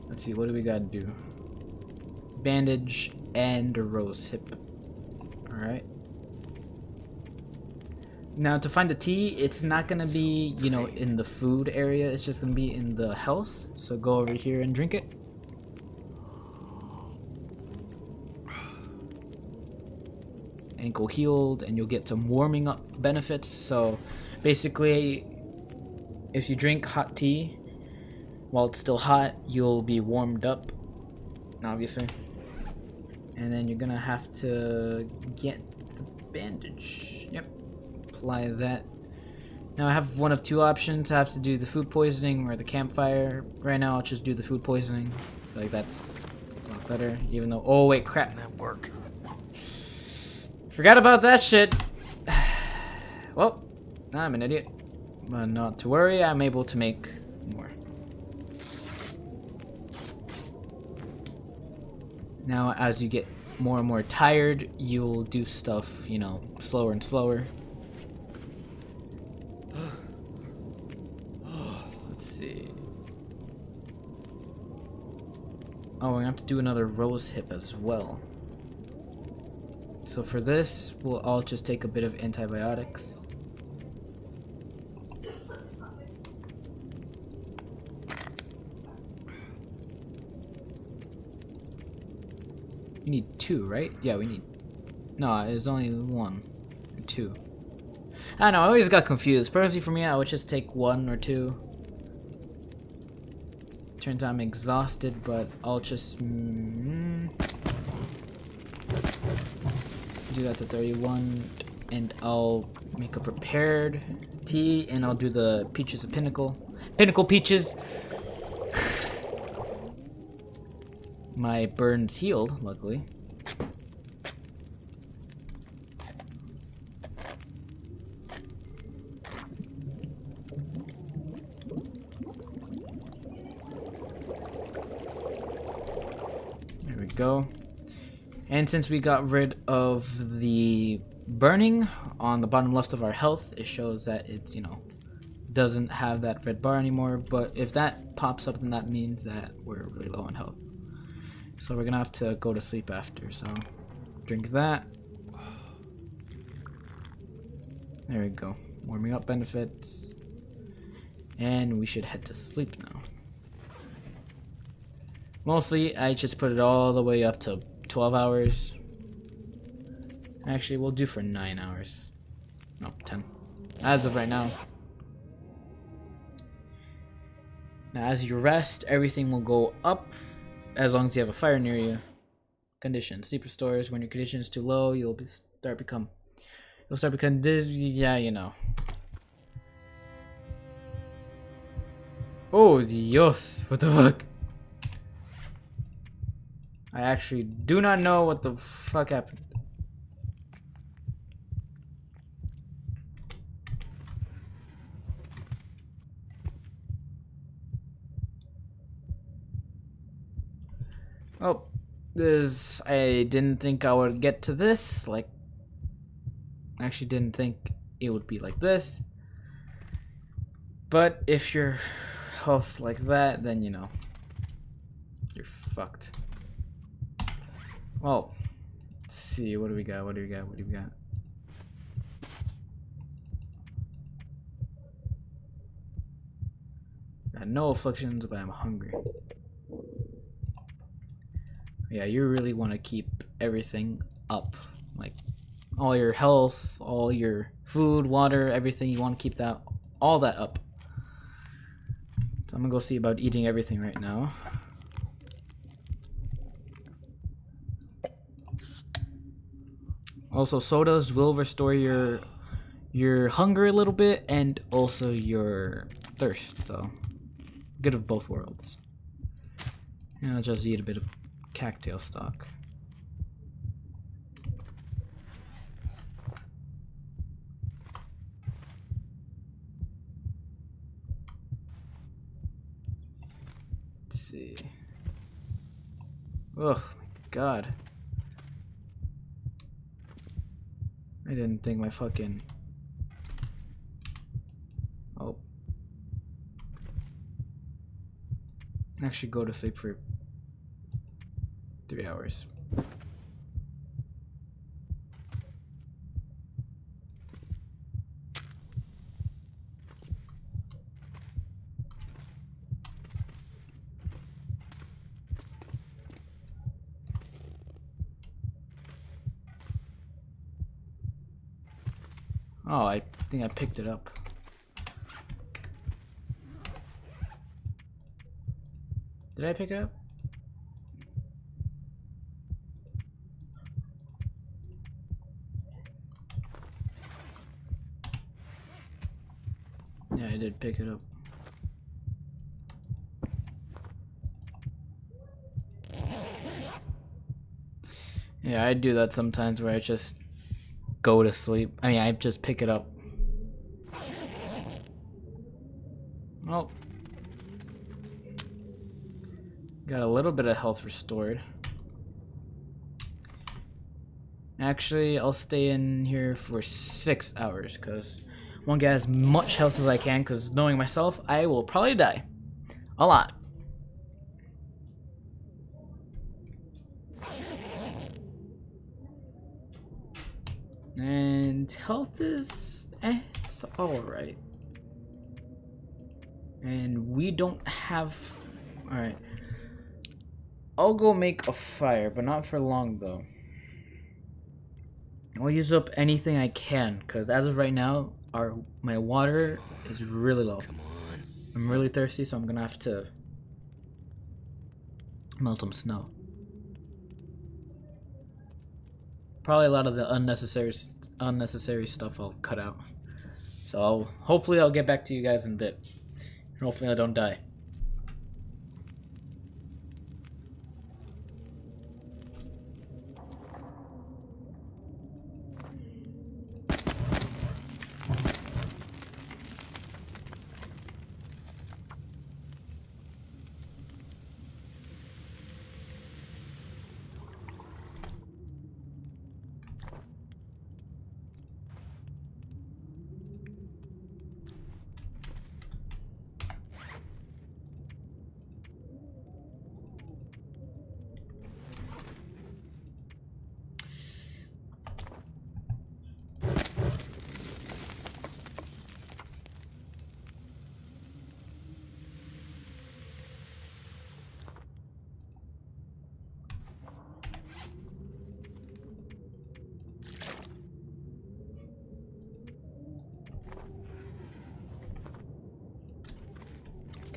Let's see, what do we gotta do? Bandage and a rose hip. Alright. Now to find the tea, it's not gonna be, you know, in the food area, it's just gonna be in the health. So go over here and drink it. Ankle healed, and you'll get some warming up benefits. So basically, if you drink hot tea while it's still hot, you'll be warmed up, obviously. And then you're gonna have to get the bandage. Yep, apply that. Now I have one of two options. I have to do the food poisoning or the campfire. Right now I'll just do the food poisoning. I feel like that's a lot better, even though, oh wait, crap. That work. Forgot about that shit. Well, I'm an idiot. But not to worry, I'm able to make more. Now, as you get more and more tired, you'll do stuff, you know, slower and slower. Let's see. Oh, we're gonna have to do another rose hip as well. So for this, we'll all just take a bit of antibiotics. We need two, right? Yeah, we need... No, there's only one. Or two. I don't know, I always got confused. Personally, for me, I would just take one or two. Turns out I'm exhausted, but I'll just... do that to 31. And I'll make a prepared tea, and I'll do the Peaches of Pinnacle. Pinnacle Peaches! My burn's healed, luckily. There we go. And since we got rid of the burning on the bottom left of our health, it shows that it's, you know, doesn't have that red bar anymore. But if that pops up, then that means that we're really low on health. So we're gonna have to go to sleep after, so drink that. There we go. Warming up benefits. And we should head to sleep now. Mostly, I just put it all the way up to 12 hours. Actually, we'll do for 9 hours. No, 10. As of right now. Now, as you rest, everything will go up as long as you have a fire near you. Condition. Sleep restores. When your condition is too low, you'll start become dizzy. Yeah, you know. Oh, Dios. What the fuck? I actually do not know what the fuck happened. Oh, I didn't think I would get to this. Like, I actually didn't think it would be like this. But if your health's like that, then you know, you're fucked. Well, let's see, what do we got? What do we got? What do we got? Got no afflictions, but I'm hungry. Yeah, you really want to keep everything up. Like, all your health, all your food, water, everything, you want to keep that, all that up. So I'm gonna go see about eating everything right now. Also, sodas will restore your hunger a little bit and also your thirst, so good of both worlds. And I'll just eat a bit of cactail stock. Let's see. Oh my god. I didn't think my fucking... Oh. Actually go to sleep for 3 hours. Oh, I think I picked it up. Did I pick it up? Yeah, I did pick it up. Yeah, I do that sometimes where I just go to sleep. I mean, I just pick it up. Oh. Got a little bit of health restored. Actually, I'll stay in here for 6 hours because I want to get as much health as I can because knowing myself, I will probably die. A lot. And health is... it's alright. And we don't have... Alright. I'll go make a fire, but not for long though. I'll use up anything I can, because as of right now, my water is really low. Come on. I'm really thirsty, so I'm gonna have to melt some snow. Probably a lot of the unnecessary stuff I'll cut out. So hopefully I'll get back to you guys in a bit. And hopefully I don't die.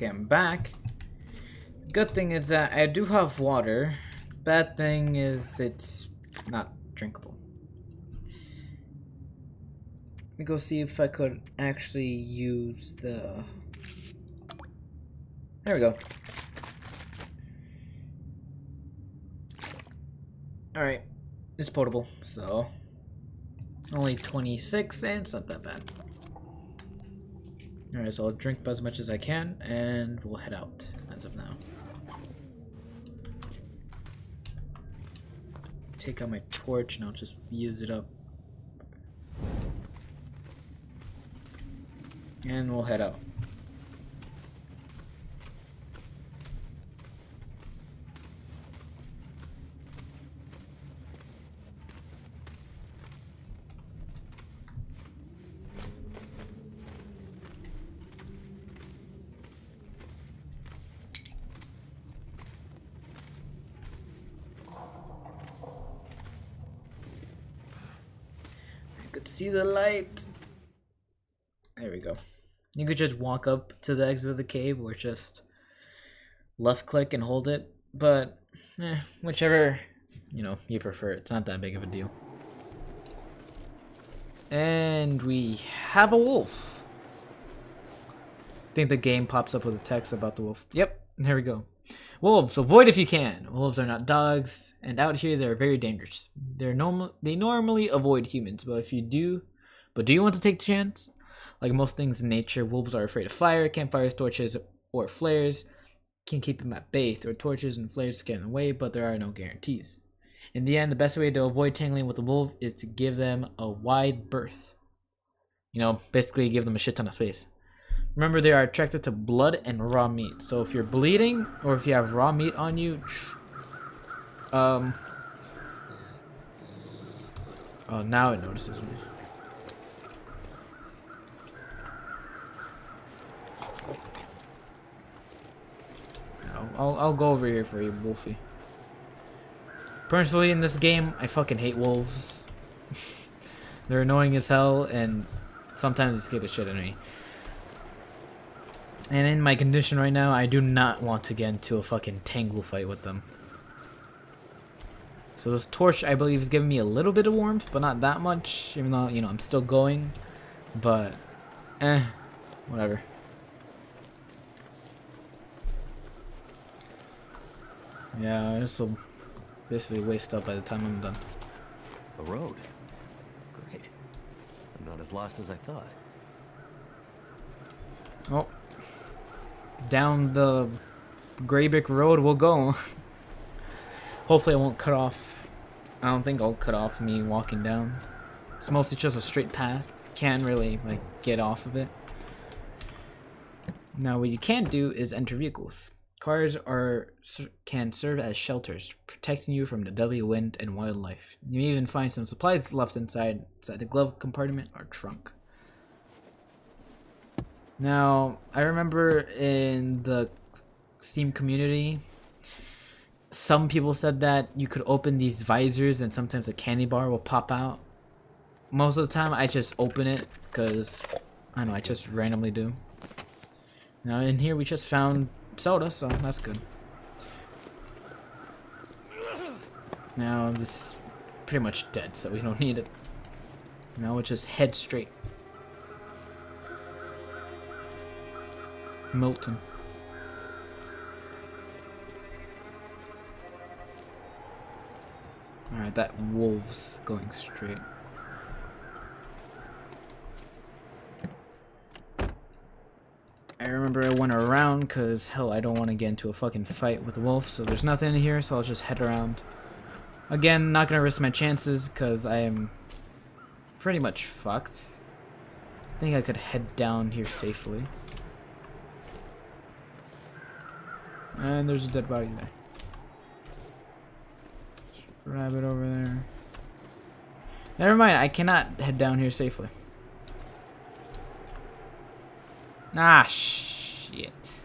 Okay, I'm back. Good thing is that I do have water. Bad thing is it's not drinkable. Let me go see if I could actually use the... There we go. Alright, it's potable, so... Only 26, and it's not that bad. Alright, so I'll drink as much as I can, and we'll head out as of now. Take out my torch, and I'll just use it up. And we'll head out. Could see the light. There we go. You could just walk up to the exit of the cave or just left click and hold it, but whichever you prefer. It's not that big of a deal. And we have a wolf. I think the game pops up with a text about the wolf. Yep, there we go. Wolves, avoid if you can. Wolves are not dogs, and out here they're very dangerous. They normally avoid humans, but do you want to take the chance? Like most things in nature, wolves are afraid of fire, campfires, torches, or flares. Can keep them at bay through torches and flares to get in the way, but there are no guarantees. In the end, the best way to avoid tangling with a wolf is to give them a wide berth. Basically give them a shit ton of space. Remember, they are attracted to blood and raw meat. So if you're bleeding or if you have raw meat on you, oh, now it notices me. I'll go over here for you, Wolfie. Personally, in this game, I fucking hate wolves. They're annoying as hell, and sometimes they scare the shit out of me. And in my condition right now, I do not want to get into a fucking tangle fight with them. So this torch, I believe, is giving me a little bit of warmth, but not that much. Even though, I'm still going. But, whatever. Yeah, this will basically waste up by the time I'm done. A road. Great. I'm not as lost as I thought. Oh. Down the gray brick road we'll go. Hopefully I won't cut off. I don't think I'll cut off me walking down. It's mostly just a straight path. Can't really get off of it. Now what you can do is enter vehicles. Cars can serve as shelters, protecting you from the deadly wind and wildlife. You may even find some supplies left inside the glove compartment or trunk. Now, I remember in the Steam community, some people said that you could open these visors and sometimes a candy bar will pop out. Most of the time, I just open it because, I don't know, I just randomly do. Now, in here, we just found soda, so that's good. Now, this is pretty much dead, so we don't need it. Now, we'll just head straight. Milton. Alright, that wolf's going straight. I remember I went around because, hell, I don't want to get into a fucking fight with a wolf, so there's nothing in here, so I'll just head around. Again, not gonna risk my chances because I am pretty much fucked. I think I could head down here safely. And there's a dead body there. Grab it over there. Never mind, I cannot head down here safely. Ah, shit.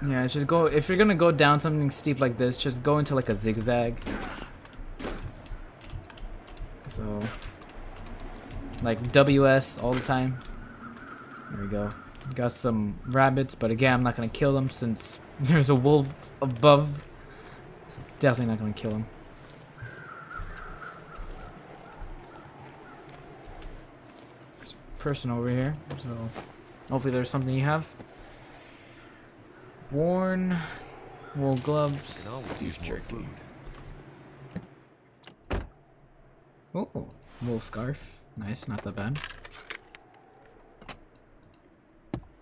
Yeah, just go, if you're gonna go down something steep like this, just go into like a zigzag. So, like WS all the time. There we go. Got some rabbits, but again, I'm not gonna kill them since there's a wolf above. So definitely not gonna kill him. There's a person over here, so hopefully there's something you have. Worn wool gloves, beef jerky. Oh, wool scarf. Nice, not that bad.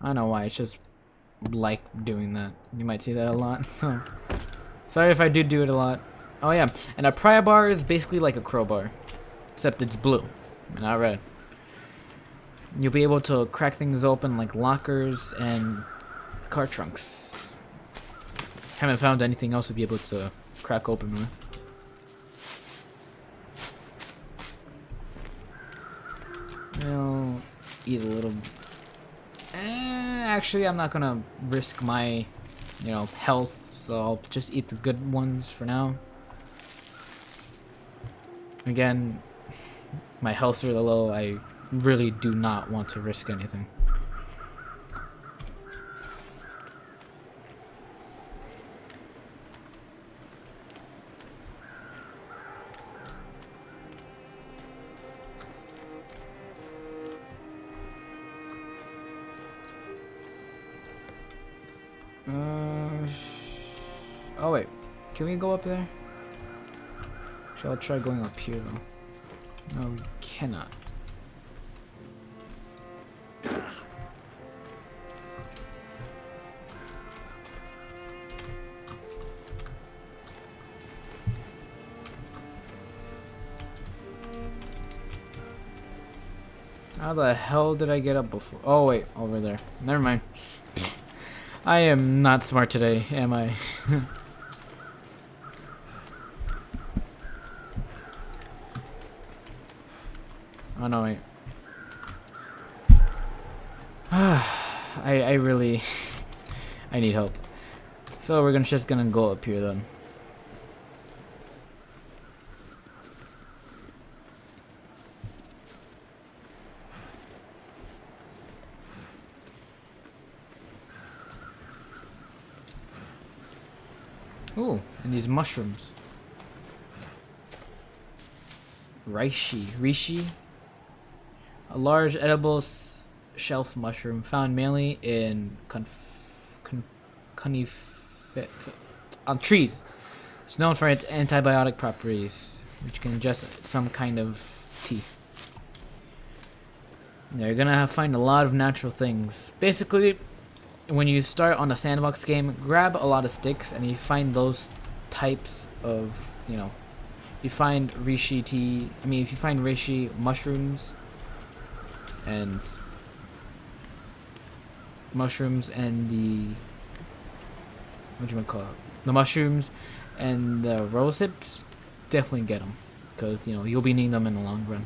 I don't know why, it's just like doing that. You might see that a lot, so sorry if I do it a lot. Oh yeah, and a pry bar is basically like a crowbar, except it's blue and not red. You'll be able to crack things open like lockers and car trunks. Haven't found anything else to be able to crack open with. I'll eat a little. Actually, I'm not gonna risk my, health, so I'll just eat the good ones for now. Again, my health's really low. I really do not want to risk anything. Oh wait, can we go up there? Shall I try going up here though? No, we cannot. How the hell did I get up before? Oh wait, over there. Never mind. I am not smart today, am I? Oh no, wait. I really I need help. So we're just gonna go up here then. Ooh, and these mushrooms. Reishi. A large edible shelf mushroom found mainly in on trees. It's known for its antibiotic properties, which can ingest some kind of tea. You're gonna find a lot of natural things. Basically, when you start on a sandbox game, grab a lot of sticks and you find those types of, you find reishi tea. If you find reishi mushrooms and the the mushrooms and the rose hips, definitely get them because you'll be needing them in the long run.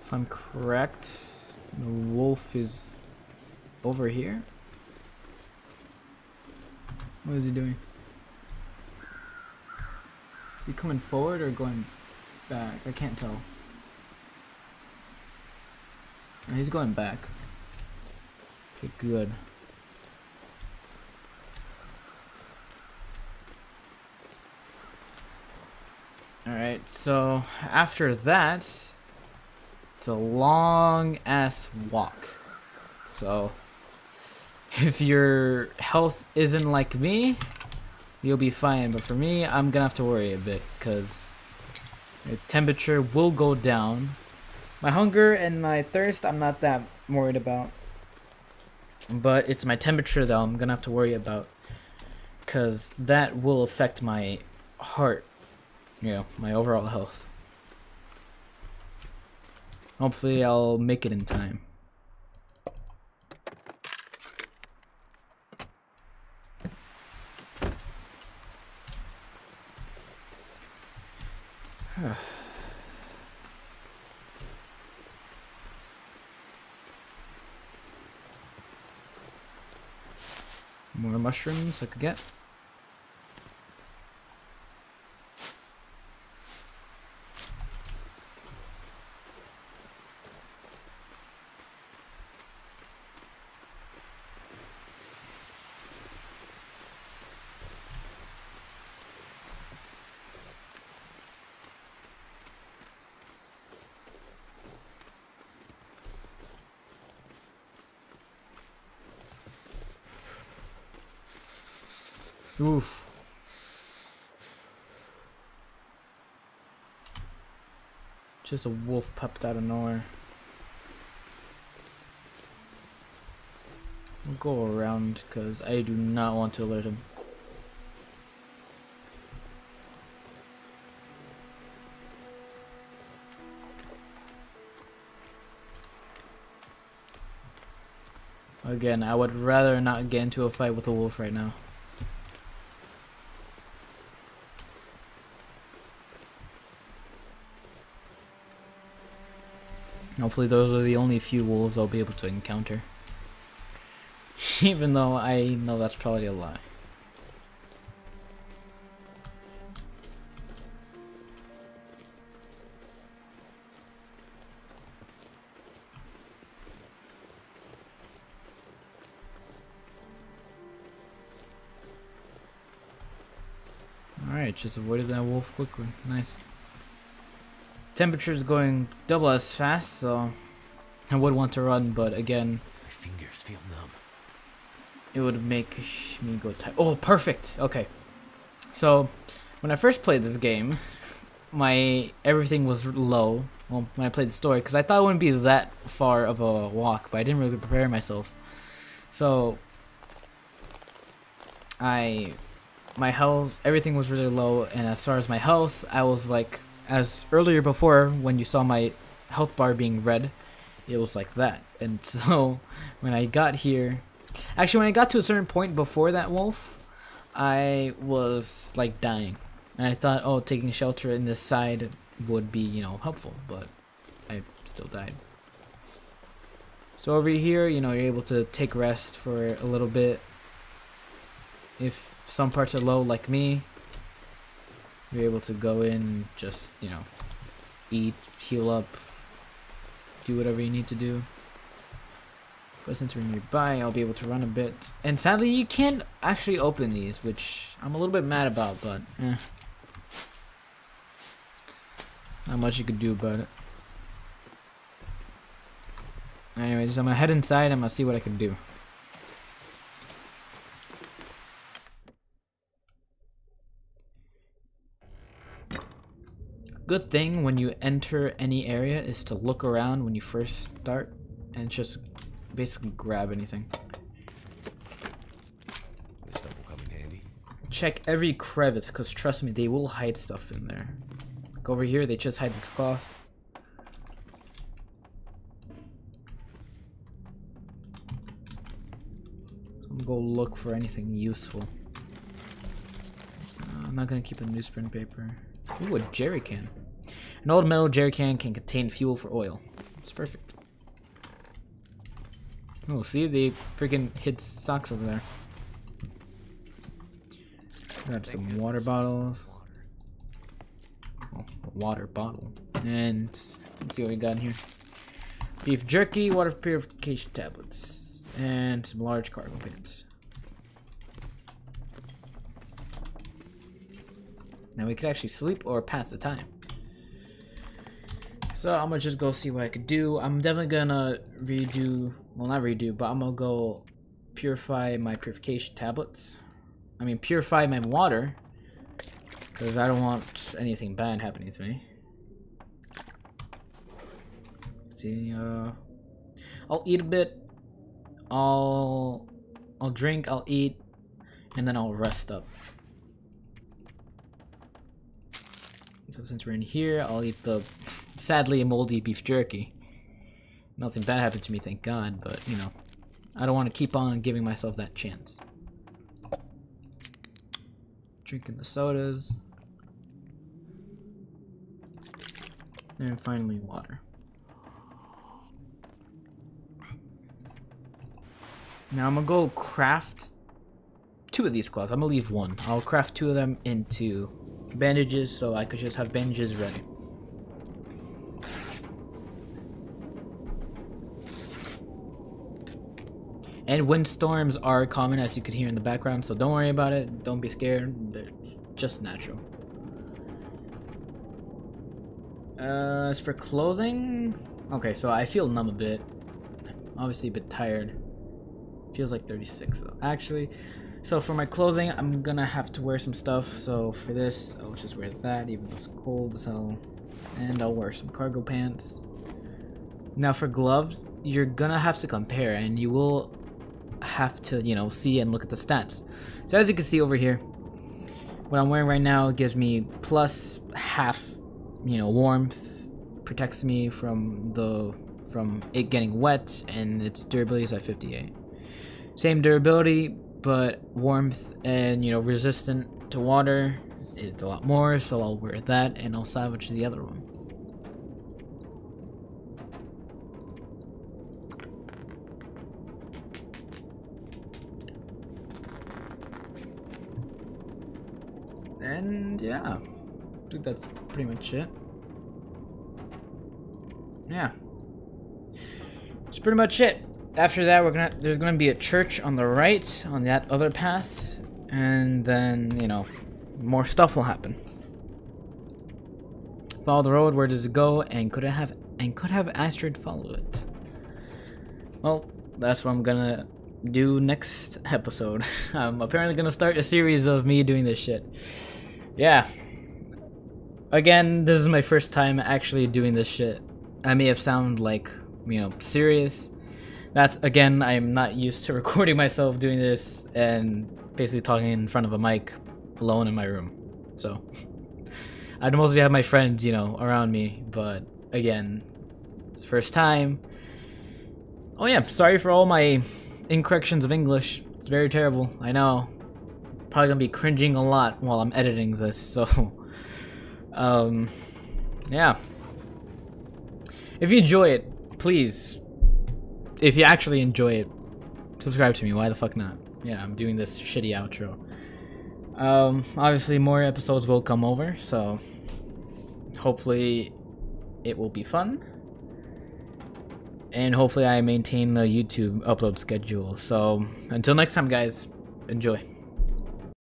If I'm correct, the wolf is over here. What is he doing? Is he coming forward or going back? I can't tell. He's going back. Okay, good. Alright, so after that, it's a long ass walk. So if your health isn't like me, you'll be fine. But for me, I'm gonna have to worry a bit because your temperature will go down. My hunger and my thirst, I'm not that worried about. But it's my temperature that I'm gonna have to worry about because that will affect my heart, my overall health. Hopefully I'll make it in time. More mushrooms I could get. Oof. Just a wolf popped out of nowhere. I'll go around because I do not want to alert him. Again, I would rather not get into a fight with a wolf right now. Hopefully those are the only few wolves I'll be able to encounter. Even though I know that's probably a lie. Alright, just avoided that wolf quickly. Nice. Temperature's going double as fast, so I would want to run, but again, My fingers feel numb. it would make me go tight. Oh, perfect. Okay. So, when I first played this game, my everything was low. Well, when I played the story, because I thought it wouldn't be that far of a walk, but I didn't really prepare myself. So, my health, everything was really low, and as far as my health, I was like, as earlier before, when you saw my health bar being red, it was like that. And so, when I got here, actually when I got to a certain point before that wolf, I was like dying. And I thought, oh, taking shelter in this side would be, you know, helpful, but I still died. So over here, you know, you're able to take rest for a little bit. If some parts are low like me, you're able to go in and just, you know, eat, heal up, do whatever you need to do. But since we're nearby, I'll be able to run a bit. And sadly, you can't actually open these, which I'm a little bit mad about, but not much you could do about it. Anyways, I'm gonna head inside. I'm gonna see what I can do. Good thing when you enter any area is to look around when you first start and just basically grab anything. This stuff will come in handy. Check every crevice, because trust me, they will hide stuff in there. Like over here, they just hide this cloth. I'm gonna go look for anything useful. I'm not gonna keep a newsprint paper. Ooh, a jerry can. An old metal jerry can contain fuel for oil. It's perfect. Oh, see, they freaking hid socks over there. Got some water bottles. Oh, a water bottle. And let's see what we got in here. Beef jerky, water purification tablets, and some large cargo pants. Now we could actually sleep or pass the time. So I'm gonna just go see what I could do. I'm definitely gonna redo, well not redo, but I'm gonna go purify my purification tablets. I mean purify my water, because I don't want anything bad happening to me. Let's see, I'll eat a bit, I'll drink, I'll eat, and then I'll rest up. So since we're in here, I'll eat the sadly moldy beef jerky. Nothing bad happened to me, thank God, but you know, I don't want to keep on giving myself that chance. Drinking the sodas. And finally, water. Now I'm gonna go craft 2 of these cloths. I'm gonna leave 1. I'll craft 2 of them into bandages so I could just have bandages ready. And windstorms are common, as you could hear in the background, so don't worry about it. Don't be scared. They're just natural. As for clothing, okay, so I feel numb a bit. Obviously a bit tired. Feels like 36 though. Actually, so for my clothing, I'm gonna have to wear some stuff. So for this, I'll just wear that, even though it's cold as hell. And I'll wear some cargo pants. Now for gloves, you're gonna have to compare, and you will have to, you know, see and look at the stats. So as you can see over here, what I'm wearing right now gives me plus half, you know, warmth, protects me from it getting wet, and its durability is at 58. Same durability, but warmth and, you know, resistant to water is a lot more, so I'll wear that and I'll salvage the other one. And yeah, I think that's pretty much it. Yeah, that's pretty much it. After that, there's gonna be a church on the right on that other path, and then, you know, more stuff will happen. Follow the road. Where does it go? And could have Astrid follow it? Well, that's what I'm gonna do next episode. I'm apparently gonna start a series of me doing this shit. Yeah. Again, this is my first time actually doing this shit. I may have sounded like, you know, serious. That's, again, I'm not used to recording myself doing this and basically talking in front of a mic alone in my room. So I'd mostly have my friends, you know, around me, but again, it's first time. Oh yeah, sorry for all my incorrections of English. It's very terrible, I know. Probably gonna be cringing a lot while I'm editing this, so yeah. If you enjoy it, please, if you actually enjoy it, subscribe to me. Why the fuck not? Yeah, I'm doing this shitty outro. Obviously more episodes will come over, so hopefully it will be fun. And hopefully I maintain the YouTube upload schedule. So until next time, guys, enjoy.